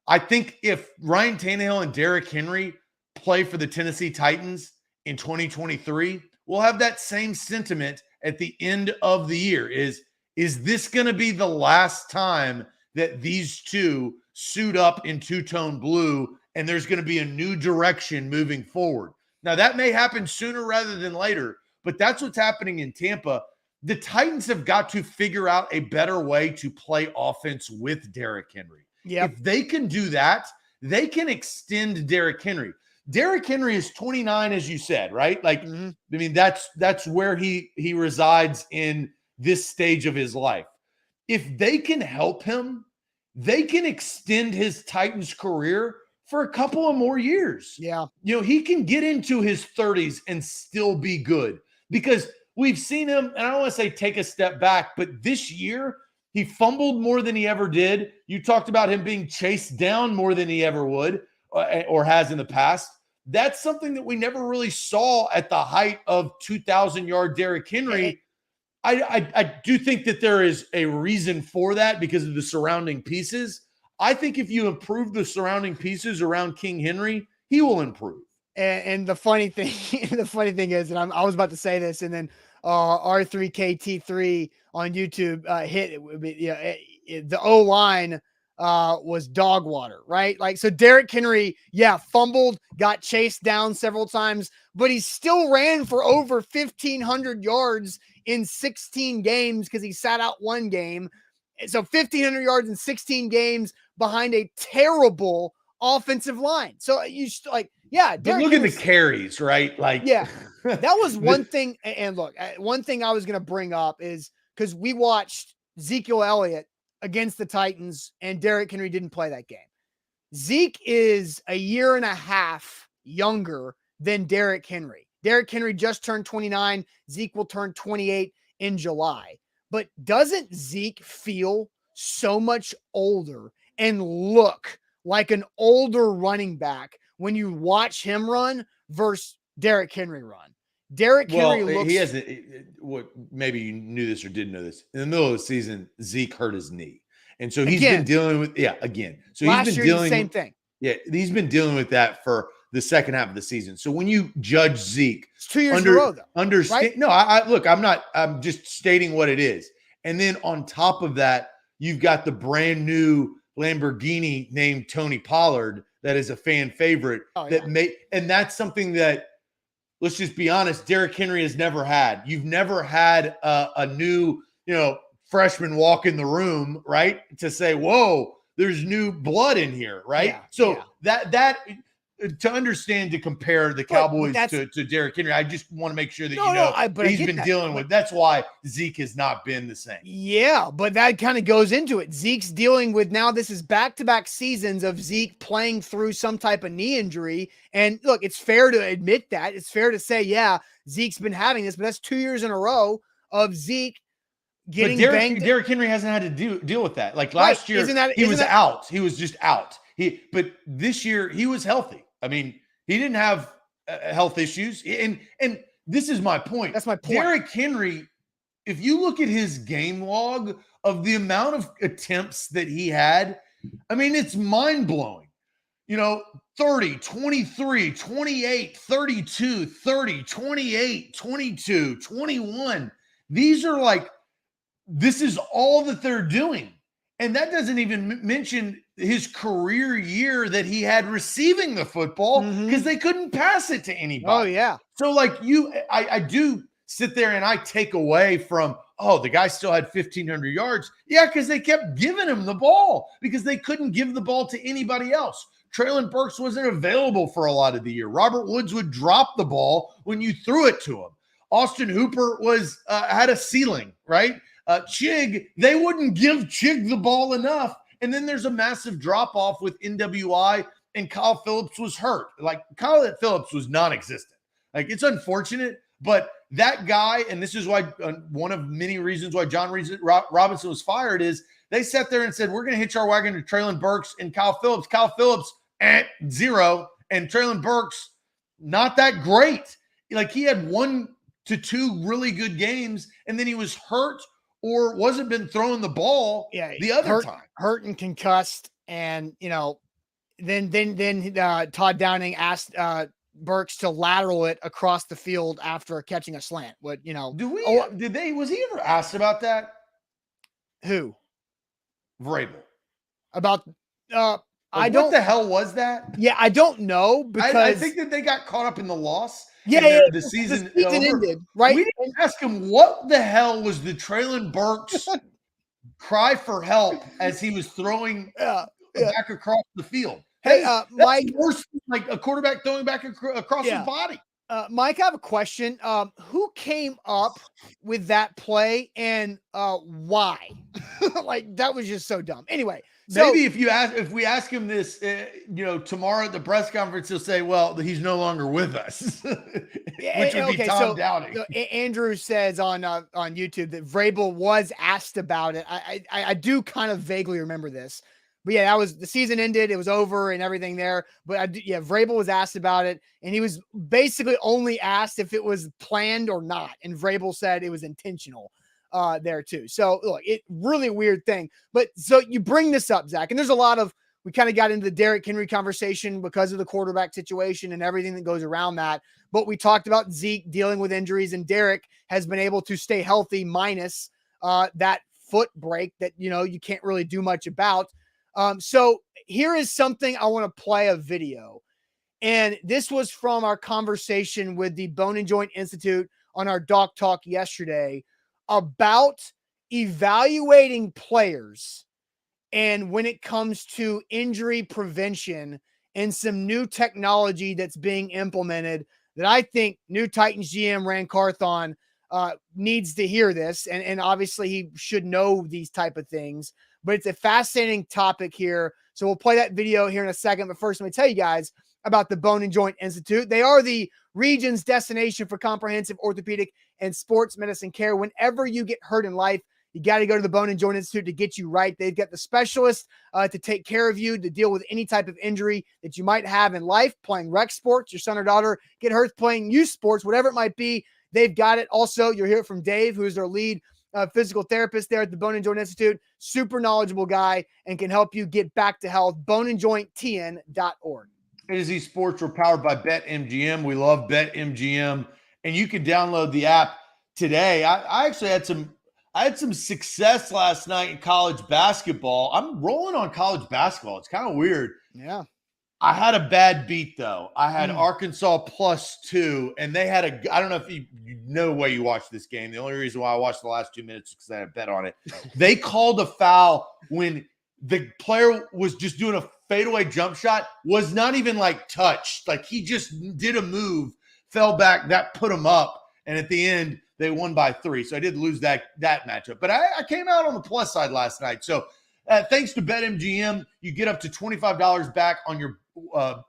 I think if Ryan Tannehill and Derrick Henry play for the Tennessee Titans in 2023, we'll have that same sentiment at the end of the year. Is this going to be the last time that these two suit up in two-tone blue and there's going to be a new direction moving forward? Now, that may happen sooner rather than later, but that's what's happening in Tampa. The Titans have got to figure out a better way to play offense with Derrick Henry. Yep. If they can do that, they can extend Derrick Henry. Derrick Henry is 29, as you said, right? I mean, that's where he resides in this stage of his life. If they can help him, they can extend his Titans career for a couple of more years. Yeah. He can get into his 30s and still be good, because we've seen him, and I don't want to say take a step back, but this year he fumbled more than he ever did. You talked about him being chased down more than he ever would or has in the past. That's something that we never really saw at the height of 2,000-yard Derrick Henry. I do think that there is a reason for that because of the surrounding pieces. I think if you improve the surrounding pieces around King Henry, he will improve. And the funny thing is, and I was about to say this, and then R3KT3 on YouTube hit it. The O-line was dog water, right? So Derrick Henry, fumbled, got chased down several times, but he still ran for over 1,500 yards in 16 games because he sat out one game. So 1,500 yards in 16 games behind a terrible offensive line. So you but look at the carries, right? That was one thing. And look, one thing I was going to bring up is because we watched Ezekiel Elliott against the Titans, and Derrick Henry didn't play that game. Zeke is a year and a half younger than Derrick Henry. Derrick Henry just turned 29. Zeke will turn 28 in July. But doesn't Zeke feel so much older and look like an older running back when you watch him run versus Derrick Henry run? Derrick Henry looks. He has what maybe you knew this or didn't know this. In the middle of the season, Zeke hurt his knee. And so he's been dealing with again. So last he's been year, dealing the same thing. Yeah, he's been dealing with that for the second half of the season. So when you judge Zeke, it's 2 years in a row, though. Understand? Right? No, I look. I'm just stating what it is. And then on top of that, you've got the brand new Lamborghini named Tony Pollard that is a fan favorite. And that's something that, let's just be honest, Derrick Henry has never had. You've never had a new, freshman walk in the room, right? To say, whoa, there's new blood in here, right? Yeah, so that to understand, to compare the Cowboys to Derrick Henry, I just want to make sure that he's been dealing with. That's why Zeke has not been the same. Yeah, but that kind of goes into it. Zeke's dealing with now. This is back-to-back seasons of Zeke playing through some type of knee injury. And look, it's fair to admit that. It's fair to say, Zeke's been having this, but that's 2 years in a row of Zeke getting banged. Derrick Henry hasn't had to deal with that. Like last year, he was out. He was just out. But this year he was healthy. I mean, he didn't have health issues. And this is my point. That's my point. Derrick Henry, if you look at his game log of the amount of attempts that he had, I mean, it's mind-blowing. 30, 23, 28, 32, 30, 28, 22, 21. These are this is all that they're doing. And that doesn't even mention his career year that he had receiving the football because they couldn't pass it to anybody. Oh, yeah. So I do sit there and I take away from, the guy still had 1,500 yards. Yeah, because they kept giving him the ball because they couldn't give the ball to anybody else. Treylon Burks wasn't available for a lot of the year. Robert Woods would drop the ball when you threw it to him. Austin Hooper had a ceiling, right? Chig, they wouldn't give Chig the ball enough. And then there's a massive drop-off with NWI, and Kyle Phillips was hurt. Kyle Phillips was non-existent. It's unfortunate, but that guy, and this is why one of many reasons why John Robinson was fired is they sat there and said, we're going to hitch our wagon to Treylon Burks and Kyle Phillips. Kyle Phillips, 0. And Treylon Burks, not that great. He had 1 to 2 really good games, and then he was hurt or wasn't been throwing the ball the other time. Hurt and concussed. And, then Todd Downing asked Burks to lateral it across the field after catching a slant. Was he ever asked about that? Who? Vrabel. About, what the hell was that? Yeah, I don't know because I think that they got caught up in the loss. The season ended, right? We didn't ask him what the hell was the Treylon Burks cry for help as he was throwing back across the field. Hey, Mike, worse than a quarterback throwing back across his body. Mike, I have a question. Who came up with that play and why? That was just so dumb. Anyway. Maybe if we ask him this, tomorrow at the press conference, he'll say, "Well, he's no longer with us," which would be Tom Downing. Andrew says on YouTube that Vrabel was asked about it. I do kind of vaguely remember this, but that was the season ended, it was over and everything there. But Vrabel was asked about it, and he was basically only asked if it was planned or not, and Vrabel said it was intentional. There too. So look, it really weird thing. But so you bring this up, Zach, and there's a lot of, we kind of got into the Derrick Henry conversation because of the quarterback situation and everything that goes around that. But we talked about Zeke dealing with injuries, and Derrick has been able to stay healthy minus that foot break that, you can't really do much about. So here is something I want to play a video. And this was from our conversation with the Bone and Joint Institute on our Doc Talk yesterday about evaluating players and when it comes to injury prevention and some new technology that's being implemented that I think new Titans GM Rand Carthon needs to hear this, and obviously he should know these type of things. But it's a fascinating topic here. So we'll play that video here in a second. But first, let me tell you guys about the Bone and Joint Institute. They are the region's destination for comprehensive orthopedic and sports medicine care. Whenever you get hurt in life, you got to go to the Bone and Joint Institute to get you right. They've got the specialists to take care of you, to deal with any type of injury that you might have in life, playing rec sports, your son or daughter get hurt playing youth sports, whatever it might be. They've got it. Also, you'll hear from Dave, who is their lead physical therapist there at the Bone and Joint Institute. Super knowledgeable guy and can help you get back to health. boneandjointtn.org. A to Z Sports are powered by BetMGM. We love BetMGM, and you can download the app today. I actually had some success last night in college basketball. I'm rolling on college basketball. It's kind of weird. Yeah. I had a bad beat, though. I had Arkansas +2, and they had I don't know if you know the way you watched this game. The only reason why I watched the last 2 minutes is because I had a bet on it. They called a foul when the player was just doing a fadeaway jump shot, was not even like touched. Like he just did a move, fell back, that put him up. And at the end, they won by 3. So I did lose that matchup. But I came out on the plus side last night. So thanks to BetMGM, you get up to $25 back on your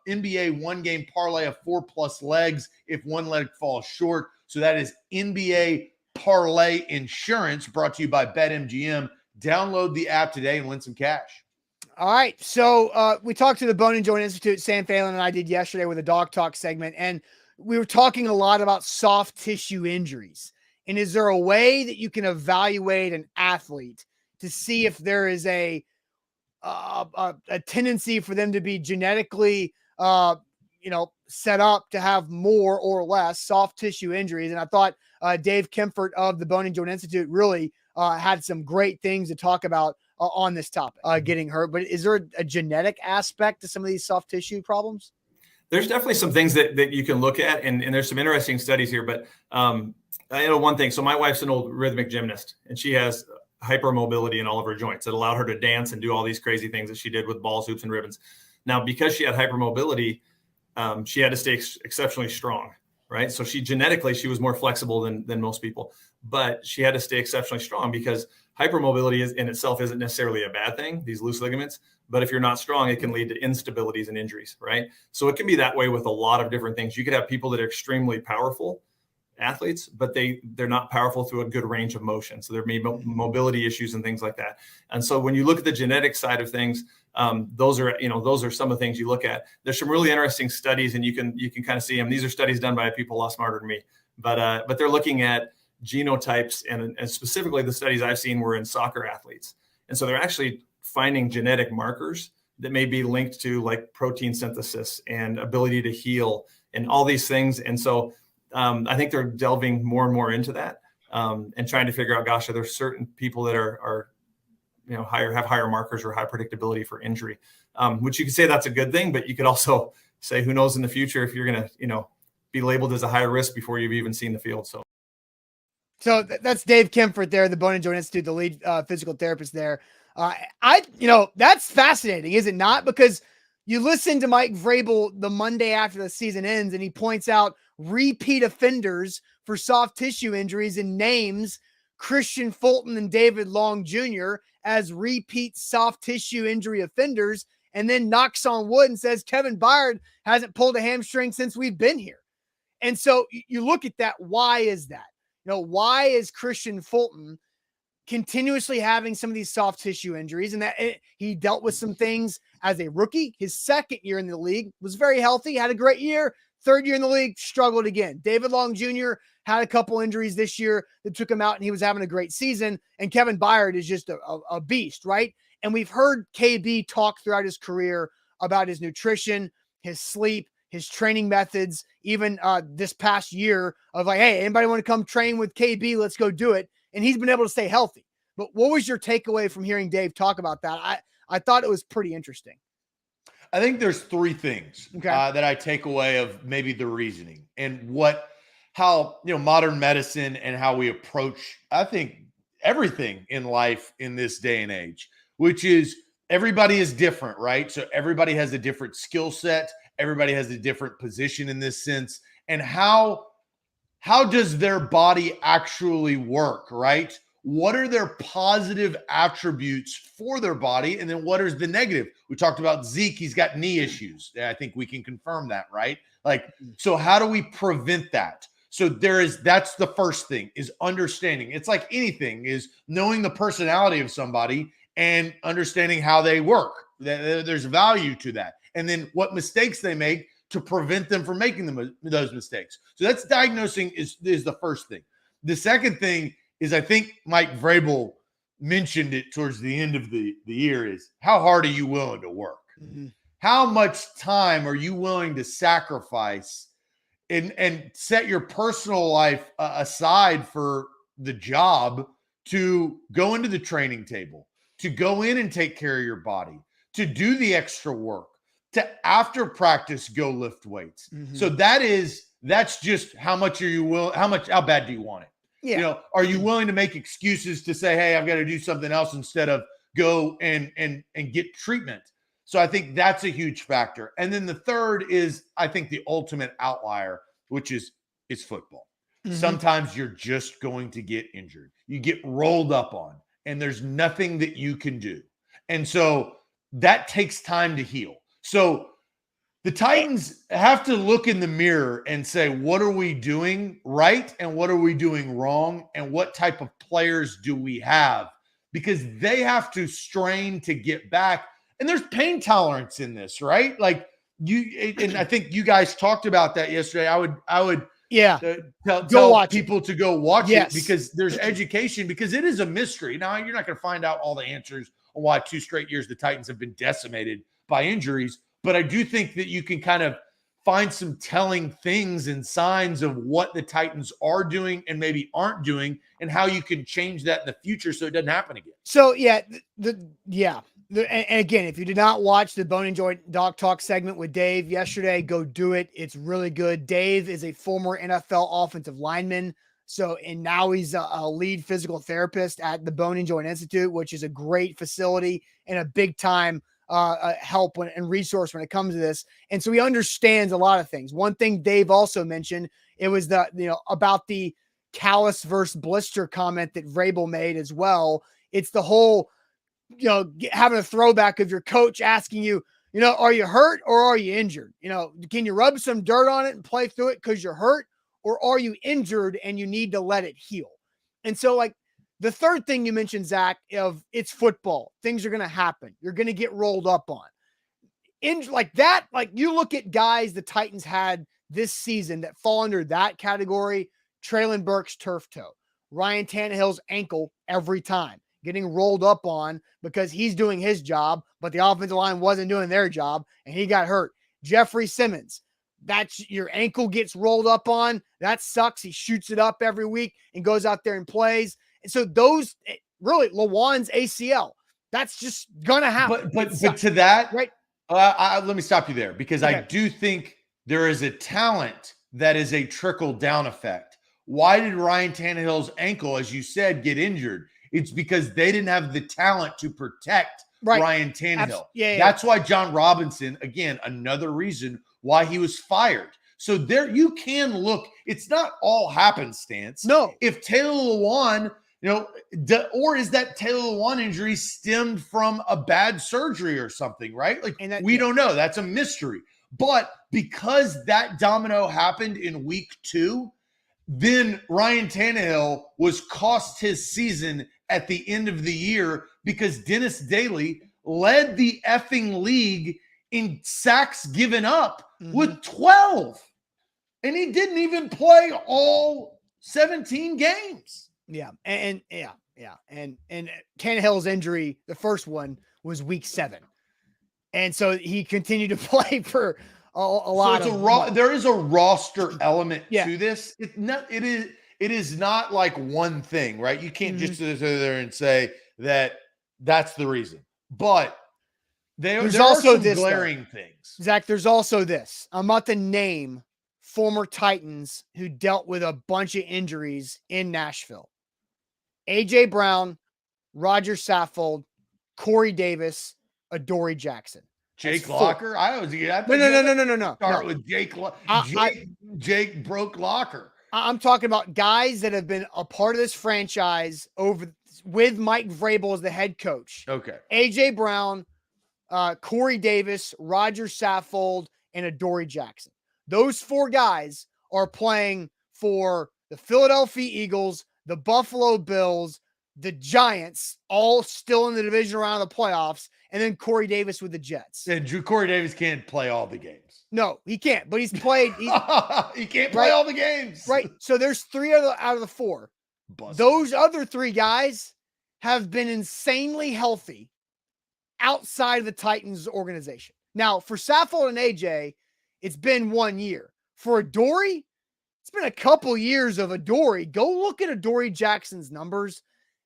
NBA one-game parlay of 4+ legs if one leg falls short. So that is NBA Parlay Insurance, brought to you by BetMGM. Download the app today and win some cash. All right. So we talked to the Bone and Joint Institute. Sam Phelan and I did yesterday with a Dog Talk segment, and we were talking a lot about soft tissue injuries. And is there a way that you can evaluate an athlete to see if there is a tendency for them to be genetically, set up to have more or less soft tissue injuries? And I thought Dave Kempfert of the Bone and Joint Institute really had some great things to talk about on this topic, getting hurt. But is there a genetic aspect to some of these soft tissue problems? There's definitely some things that you can look at, and there's some interesting studies here. But I know one thing. So my wife's an old rhythmic gymnast, and she has hypermobility in all of her joints that allowed her to dance and do all these crazy things that she did with balls, hoops, and ribbons. Now, because she had hypermobility, she had to stay exceptionally strong, right? So genetically, she was more flexible than most people, but she had to stay exceptionally strong because hypermobility in itself isn't necessarily a bad thing, these loose ligaments, but if you're not strong, it can lead to instabilities and injuries, right? So it can be that way with a lot of different things. You could have people that are extremely powerful athletes, but they're not powerful through a good range of motion. So there may be mobility issues and things like that. And so when you look at the genetic side of things, those are some of the things you look at. There's some really interesting studies, and you can kind of see them. These are studies done by people a lot smarter than me, but they're looking at genotypes, and specifically the studies I've seen were in soccer athletes. And so they're actually finding genetic markers that may be linked to like protein synthesis and ability to heal and all these things. And so I think they're delving more and more into that and trying to figure out, gosh, are there certain people that are have higher markers or high predictability for injury, which you could say that's a good thing, but you could also say, who knows in the future if you're going to, be labeled as a high risk before you've even seen the field. So that's Dave Kempfert there, the Bone and Joint Institute, the lead physical therapist there. That's fascinating, is it not? Because you listen to Mike Vrabel the Monday after the season ends, and he points out repeat offenders for soft tissue injuries and names Christian Fulton and David Long Jr. as repeat soft tissue injury offenders, and then knocks on wood and says Kevin Byard hasn't pulled a hamstring since we've been here. And so you look at that. Why is that? Why is Christian Fulton continuously having some of these soft tissue injuries? And that he dealt with some things as a rookie. His second year in the league was very healthy, had a great year. Third year in the league, struggled again. David Long Jr. had a couple injuries this year that took him out, and he was having a great season. And Kevin Byard is just a beast, right? And we've heard KB talk throughout his career about his nutrition, his sleep, his training methods, even this past year of like, hey, anybody want to come train with KB? Let's go do it. And he's been able to stay healthy. But what was your takeaway from hearing Dave talk about that? I thought it was pretty interesting. I think there's 3 things that I take away of maybe the reasoning and how modern medicine and how we approach, I think, everything in life in this day and age, which is everybody is different, right? So everybody has a different skill set. Everybody has a different position in this sense, and how how does their body actually work, right? What are their positive attributes for their body? And then what is the negative? We talked about Zeke. He's got knee issues. I think we can confirm that, right? Like, so how do we prevent that? So that's the first thing, is understanding. It's like anything, is knowing the personality of somebody and understanding how they work. There's value to that. And then what mistakes they make to prevent them from making those mistakes. So that's diagnosing is the first thing. The second thing is, I think Mike Vrabel mentioned it towards the end of the year, is how hard are you willing to work? Mm-hmm. How much time are you willing to sacrifice and set your personal life aside for the job to go into the training table, to go in and take care of your body, to do the extra work, to after practice go lift weights. Mm-hmm. So that's just how much are you willing, how bad do you want it? Yeah. Are you willing to make excuses to say, hey, I've got to do something else instead of go and get treatment? So I think that's a huge factor. And then the third is, I think, the ultimate outlier, which is football. Mm-hmm. Sometimes you're just going to get injured. You get rolled up on, and there's nothing that you can do. And so that takes time to heal. So the Titans have to look in the mirror and say, what are we doing right and what are we doing wrong, and what type of players do we have? Because they have to strain to get back. And there's pain tolerance in this, right? Like and I think you guys talked about that yesterday. I would tell people to go watch it, because there's education, because it is a mystery. Now, you're not going to find out all the answers on why 2 straight years the Titans have been decimated by injuries. But I do think that you can kind of find some telling things and signs of what the Titans are doing and maybe aren't doing, and how you can change that in the future so it doesn't happen again. So, and again, if you did not watch the Bone and Joint Doc Talk segment with Dave yesterday, go do it. It's really good. Dave is a former NFL offensive lineman. And now he's a lead physical therapist at the Bone and Joint Institute, which is a great facility and a big time help and resource when it comes to this. And so he understands a lot of things. One thing Dave also mentioned, it was about the callus versus blister comment that Vrabel made as well. It's the whole, having a throwback of your coach asking you, are you hurt or are you injured? Can you rub some dirt on it and play through it because you're hurt, or are you injured and you need to let it heal? And so, like, the third thing you mentioned, Zach, of it's football. Things are going to happen. You're going to get rolled up on. Like that, like you look at guys the Titans had this season that fall under that category: Traylon Burks' turf toe, Ryan Tannehill's ankle every time, getting rolled up on because he's doing his job, but the offensive line wasn't doing their job and he got hurt. Jeffrey Simmons, that's your ankle gets rolled up on. That sucks. He shoots it up every week and goes out there and plays. And so those really, Lawan's ACL, that's just going to happen. But to that, right? Let me stop you there, because I do think there is a talent that is a trickle down effect. Why did Ryan Tannehill's ankle, as you said, get injured? It's because they didn't have the talent to protect Ryan Tannehill. That's why John Robinson, again, another reason why he was fired. So there you can look, it's not all happenstance. No. If Taylor Lewan, or is that Taylor Lewan injury stemmed from a bad surgery or something, right? Like, we don't know. That's a mystery. But because that domino happened in week 2, then Ryan Tannehill was cost his season at the end of the year, because Dennis Daly led the effing league in sacks given up with 12. And he didn't even play all 17 games. Yeah. And Tannehill's injury, the first one, was week 7. And so he continued to play for a lot of there is a roster element to this. It is not like one thing, right? You can't just sit there and say that that's the reason. But there's also some glaring things. Zach, there's also this. I'm about to name former Titans who dealt with a bunch of injuries in Nashville: A.J. Brown, Roger Saffold, Corey Davis, Adoree Jackson. Jake Locker? I always No. Start with Jake. Jake broke Locker. I'm talking about guys that have been a part of this franchise with Mike Vrabel as the head coach. Okay. A.J. Brown, Corey Davis, Roger Saffold, and Adoree Jackson. Those 4 guys are playing for the Philadelphia Eagles, the Buffalo Bills, the Giants, all still in the division round of the playoffs, and then Corey Davis with the Jets. And Corey Davis can't play all the games. No, he can't, but he's played. He can't play all the games. Right. So there's 3 out of the 4. Busted. Those other 3 guys have been insanely healthy outside of the Titans organization. Now, for Saffold and AJ, it's been 1 year. For Adoree, it's been a couple years of Adoree. Go look at Adoree Jackson's numbers.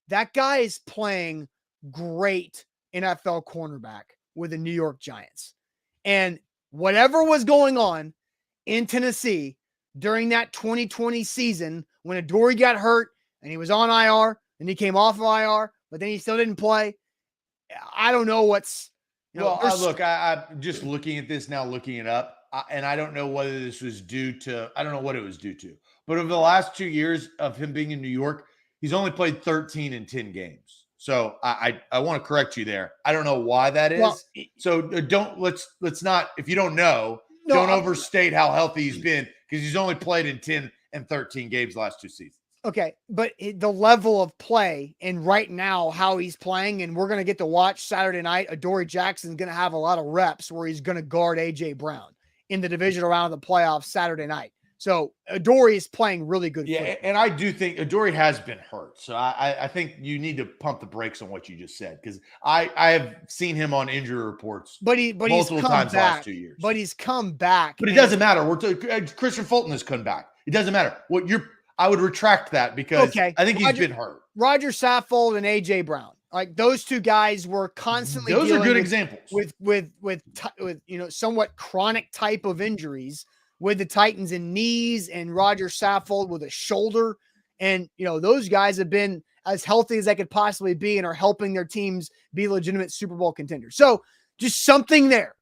That guy is playing great NFL cornerback with the New York Giants. And whatever was going on in Tennessee during that 2020 season when Adoree got hurt and he was on IR and he came off of IR, but then he still didn't play. I don't know what's. Look, I'm just looking at this now, looking it up, and I don't know whether this was due to. I don't know what it was due to. But over the last 2 years of him being in New York, he's only played 13 in 10 games. So I want to correct you there. I don't know why that is. Well, so let's not. If you don't know, don't overstate how healthy he's been because he's only played in 10 and 13 games the last 2 seasons. Okay, but the level of play and right now how he's playing, and we're going to get to watch Saturday night, Adoree Jackson's going to have a lot of reps where he's going to guard A.J. Brown in the divisional round of the playoffs Saturday night. So Adoree is playing really good football. And I do think Adoree has been hurt. So I think you need to pump the brakes on what you just said because I have seen him on injury reports multiple times back, last 2 years. But he's come back. But it doesn't matter. Christian Fulton has come back. It doesn't matter. I would retract that because I think he's been hurt. Roger Saffold and A.J. Brown, like those 2 guys were constantly. Those are good examples with somewhat chronic type of injuries with the Titans in knees and Roger Saffold with a shoulder, and those guys have been as healthy as they could possibly be and are helping their teams be legitimate Super Bowl contenders. So just something there,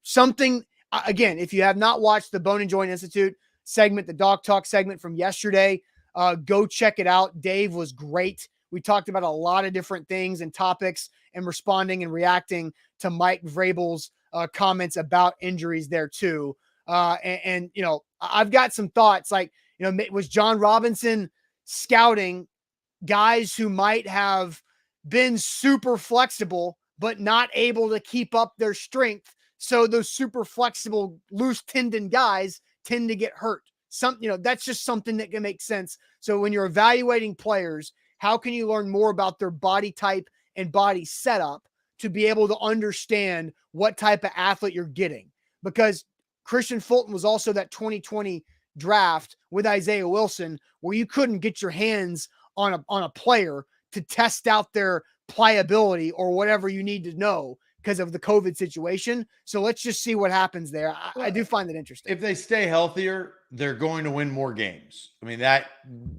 again. If you have not watched the Bone and Joint Institute segment, the Dog Talk segment from yesterday. Go check it out. Dave was great. We talked about a lot of different things and topics and responding and reacting to Mike Vrabel's comments about injuries there too. And I've got some thoughts like, was John Robinson scouting guys who might have been super flexible, but not able to keep up their strength. So those super flexible, loose tendon guys tend to get hurt. That's just something that can make sense. So when you're evaluating players, how can you learn more about their body type and body setup to be able to understand what type of athlete you're getting? Because Christian Fulton was also that 2020 draft with Isaiah Wilson, where you couldn't get your hands on a player to test out their pliability or whatever you need to know because of the COVID situation. So let's just see what happens there. I do find that interesting. If they stay healthier, they're going to win more games. I mean, that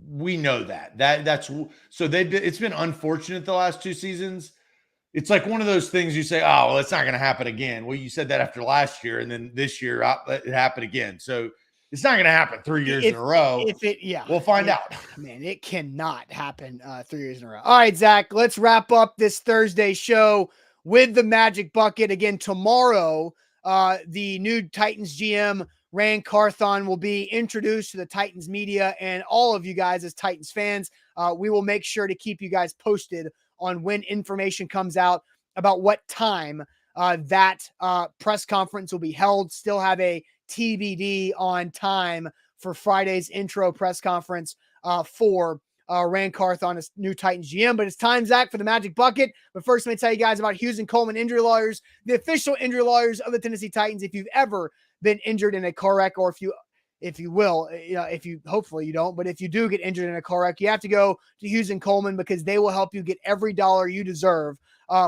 we know that's so it's been unfortunate the last 2 seasons. It's like one of those things you say, oh, well, it's not going to happen again. Well, you said that after last year, and then this year it happened again. So it's not going to happen 3 years in a row. We'll find out. Man, it cannot happen 3 years in a row. All right, Zach, let's wrap up this Thursday show with the Magic Bucket. Again, tomorrow, the new Titans GM, Rand Carthon, will be introduced to the Titans media and all of you guys as Titans fans. We will make sure to keep you guys posted on when information comes out about what time that press conference will be held. Still have a TBD on time for Friday's intro press conference for Rand Carthon as new Titans GM. But it's time, Zach, for the Magic Bucket. But first, let me tell you guys about Hughes and Coleman Injury Lawyers, the official injury lawyers of the Tennessee Titans. If you've ever been injured in a car wreck, or hopefully you don't, but if you do get injured in a car wreck, you have to go to Hughes and Coleman because they will help you get every dollar you deserve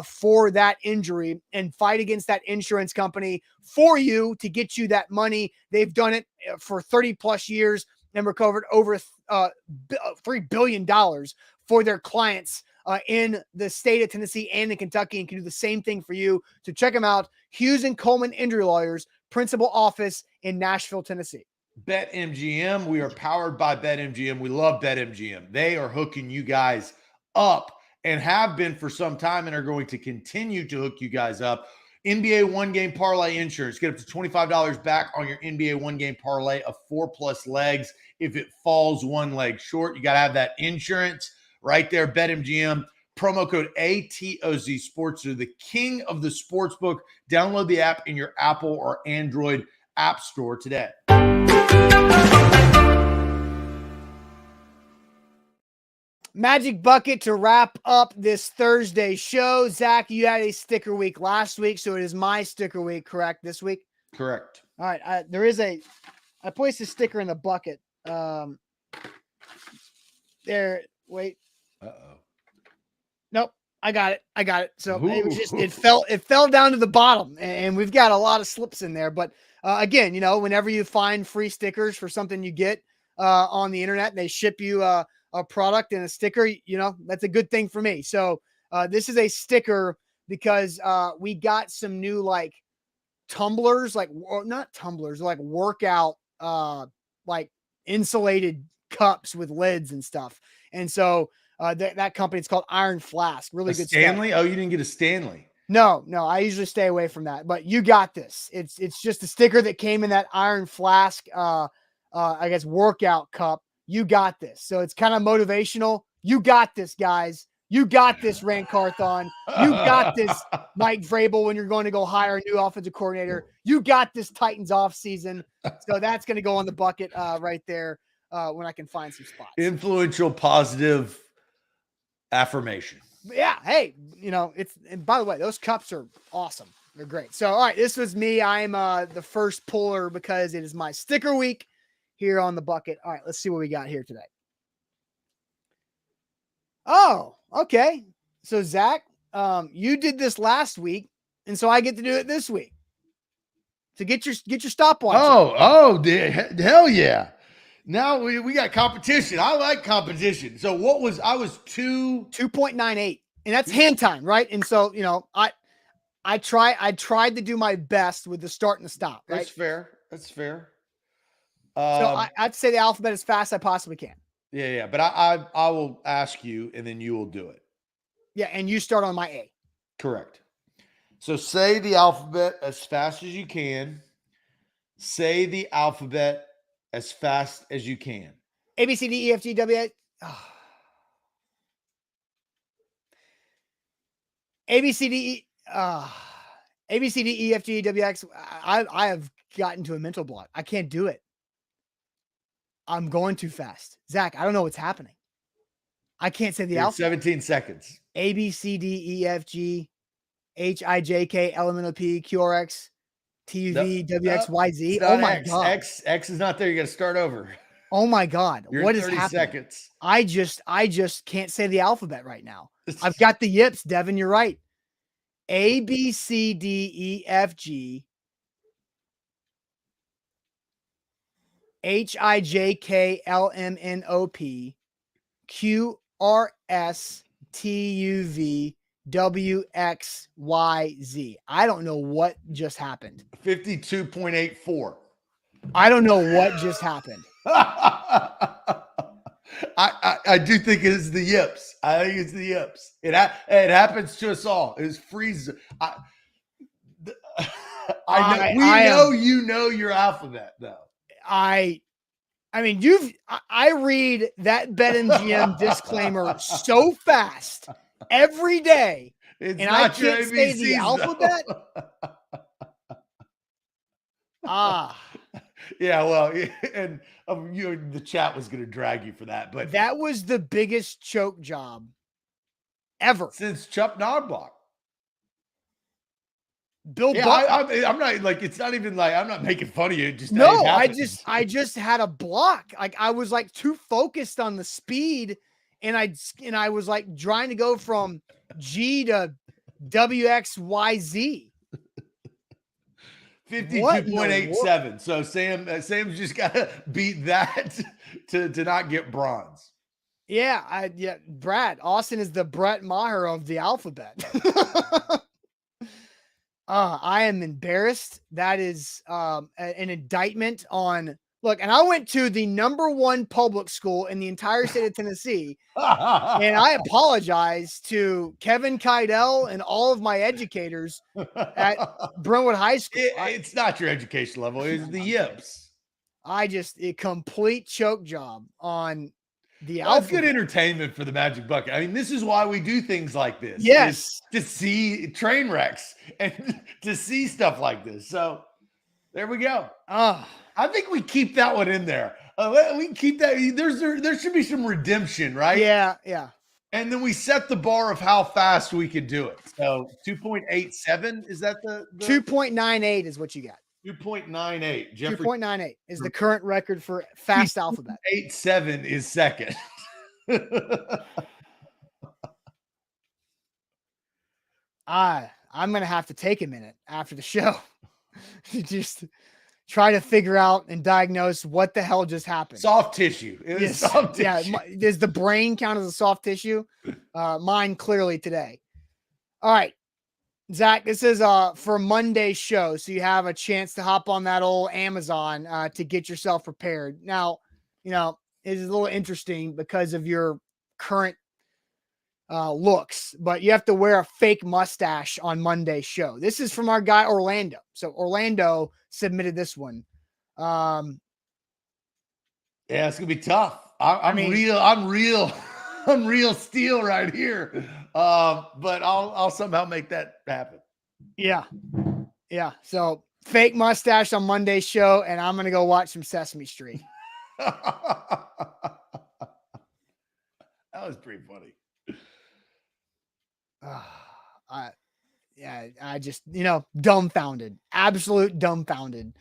for that injury and fight against that insurance company for you to get you that money. They've done it for 30 plus years and recovered over $3 billion for their clients in the state of Tennessee and in Kentucky, and can do the same thing for you. So check them out. Hughes and Coleman Injury Lawyers, principal office in Nashville, Tennessee. BetMGM. We are powered by BetMGM. We love BetMGM. They are hooking you guys up and have been for some time and are going to continue to hook you guys up. NBA one-game parlay insurance. Get up to $25 back on your NBA one-game parlay of 4+ legs. If it falls one leg short, you got to have that insurance right there. BetMGM. Promo code ATOZ Sports. They're the king of the sportsbook. Download the app in your Apple or Android app store today. Magic bucket to wrap up this Thursday show. Zach, you had a sticker week last week, so it is my sticker week, correct, this week? Correct. All right. I placed a sticker in the bucket. There, wait. Uh-oh. Nope. I got it. So it was just, it fell down to the bottom, and we've got a lot of slips in there. But again, whenever you find free stickers for something you get on the internet, and they ship you a product and a sticker, that's a good thing for me. So this is a sticker because we got some new like tumblers, not tumblers, like workout, like insulated cups with lids and stuff. And so that company, it's called Iron Flask. Really good Stanley? stuff. Oh, you didn't get a Stanley. No, I usually stay away from that, but you got this. It's just a sticker that came in that Iron Flask, I guess, workout cup. You got this. So it's kind of motivational. You got this, guys. You got this, Rand Carthon. You got this, Mike Vrabel, when you're going to go hire a new offensive coordinator. You got this, Titans off season. So that's going to go on the bucket right there when I can find some spots. Influential, positive affirmation. Yeah. Hey, and by the way, those cups are awesome. They're great. So, all right, this was me. I'm the first puller because it is my sticker week here on the bucket. All right, let's see what we got here today. Oh, okay. So Zach, you did this last week, and so I get to do it this week. So get your stopwatch. Hell yeah. Now we got competition. I like competition. So I was 2.98, and that's hand time, right? And so, I tried to do my best with the start and the stop, right? That's fair. So I have to say the alphabet as fast as I possibly can. Yeah. But I will ask you, and then you will do it. Yeah, and you start on my A. Correct. So say the alphabet as fast as you can. Say the alphabet as fast as you can. A, B, C, D, E, F, G, W, X. Oh. A, B, C, D, E. A, B, C, D, E, F, G, W, X. I have gotten to a mental block. I can't do it. I'm going too fast. Zach, I don't know what's happening. I can't say the alphabet. 17 seconds. A, B, C, D, E, F, G, H, I, J, K, L, M, N, O, P, Q, R, X, T, U, V, W, X, Y, Z. Oh my God. X is not there. You got to start over. Oh my God. What is 30 happening? Seconds. I just can't say the alphabet right now. I've got the yips, Devin. You're right. A, B, C, D, E, F, G, H, I, J, K, L, M, N, O, P, Q, R, S, T, U, V, W, X, Y, Z. I don't know what just happened. 52.84. I don't know what just happened. I do think it's the yips. I think it's the yips. It happens to us all. It's freeze. We know you know your alphabet though. I mean, I read that BetMGM disclaimer so fast every day, and I can't say the alphabet. Yeah, well, and the chat was going to drag you for that, but that was the biggest choke job ever since Chuck Nodblock. Bill Buck. I'm not like, it's not even like I'm not making fun of you. Just no, I just had a block. Like I was like too focused on the speed, and I was like trying to go from G to W X Y Z. 52.87. So Sam's just got to beat that to not get bronze. Yeah, Brad Austin is the Brett Maher of the alphabet. I am embarrassed. That is an indictment on Look, and I went to the #1 public school in the entire state of Tennessee, and I apologize to Kevin Kydell and all of my educators at Brentwood High School. It's not your education level. It's the yips. A complete choke job on the Well, it's alphabet. good entertainment for the Magic Bucket. I mean, this is why we do things like this. Yes. To see train wrecks and to see stuff like this. So there we go. I think we keep that one in there. We can keep that. There should be some redemption, right? Yeah, yeah. And then we set the bar of how fast we could do it. So 2.87, is that the 2.98 is what you got. 2.98. Jeffrey 2.98 is the current record for fast alphabet. 87 is second. I'm gonna have to take a minute after the show to just try to figure out and diagnose what the hell just happened. Soft tissue. Yes. Soft tissue. Yeah. Does the brain count as a soft tissue? Mine clearly today. All right, Zach, this is for Monday's show, so you have a chance to hop on that old Amazon to get yourself prepared. Now, it is a little interesting because of your current looks, but you have to wear a fake mustache on Monday's show. This is from our guy Orlando. So Orlando submitted this one. Yeah, it's gonna be tough. I'm real steel right here. But I'll somehow make that happen. Yeah. So fake mustache on Monday's show, and I'm gonna go watch some Sesame Street. That was pretty funny. I just, dumbfounded, absolute dumbfounded.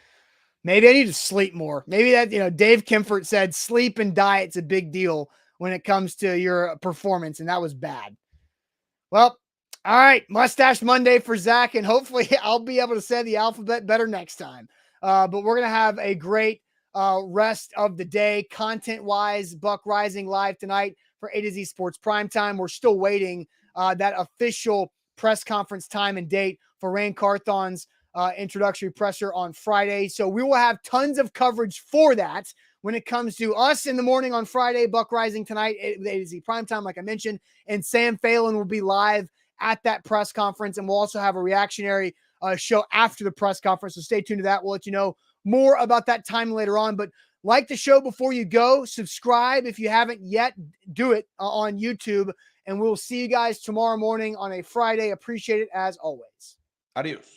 Maybe I need to sleep more. Maybe that, Dave Kempfert said sleep and diet's a big deal when it comes to your performance, and that was bad. Well, all right, Mustache Monday for Zach, and hopefully I'll be able to say the alphabet better next time. But we're going to have a great rest of the day, content-wise. Buck Rising live tonight for A to Z Sports Primetime. We're still waiting that official press conference time and date for Rand Carthon's introductory presser on Friday. So we will have tons of coverage for that when it comes to us in the morning on Friday, Buck Rising tonight, A to Z Primetime, like I mentioned, and Sam Phelan will be live at that press conference, and we'll also have a reactionary show after the press conference. So stay tuned to that. We'll let you know more about that time later on. But like the show before you go, subscribe if you haven't yet, do it on YouTube, and we'll see you guys tomorrow morning on a Friday. Appreciate it as always. Adios.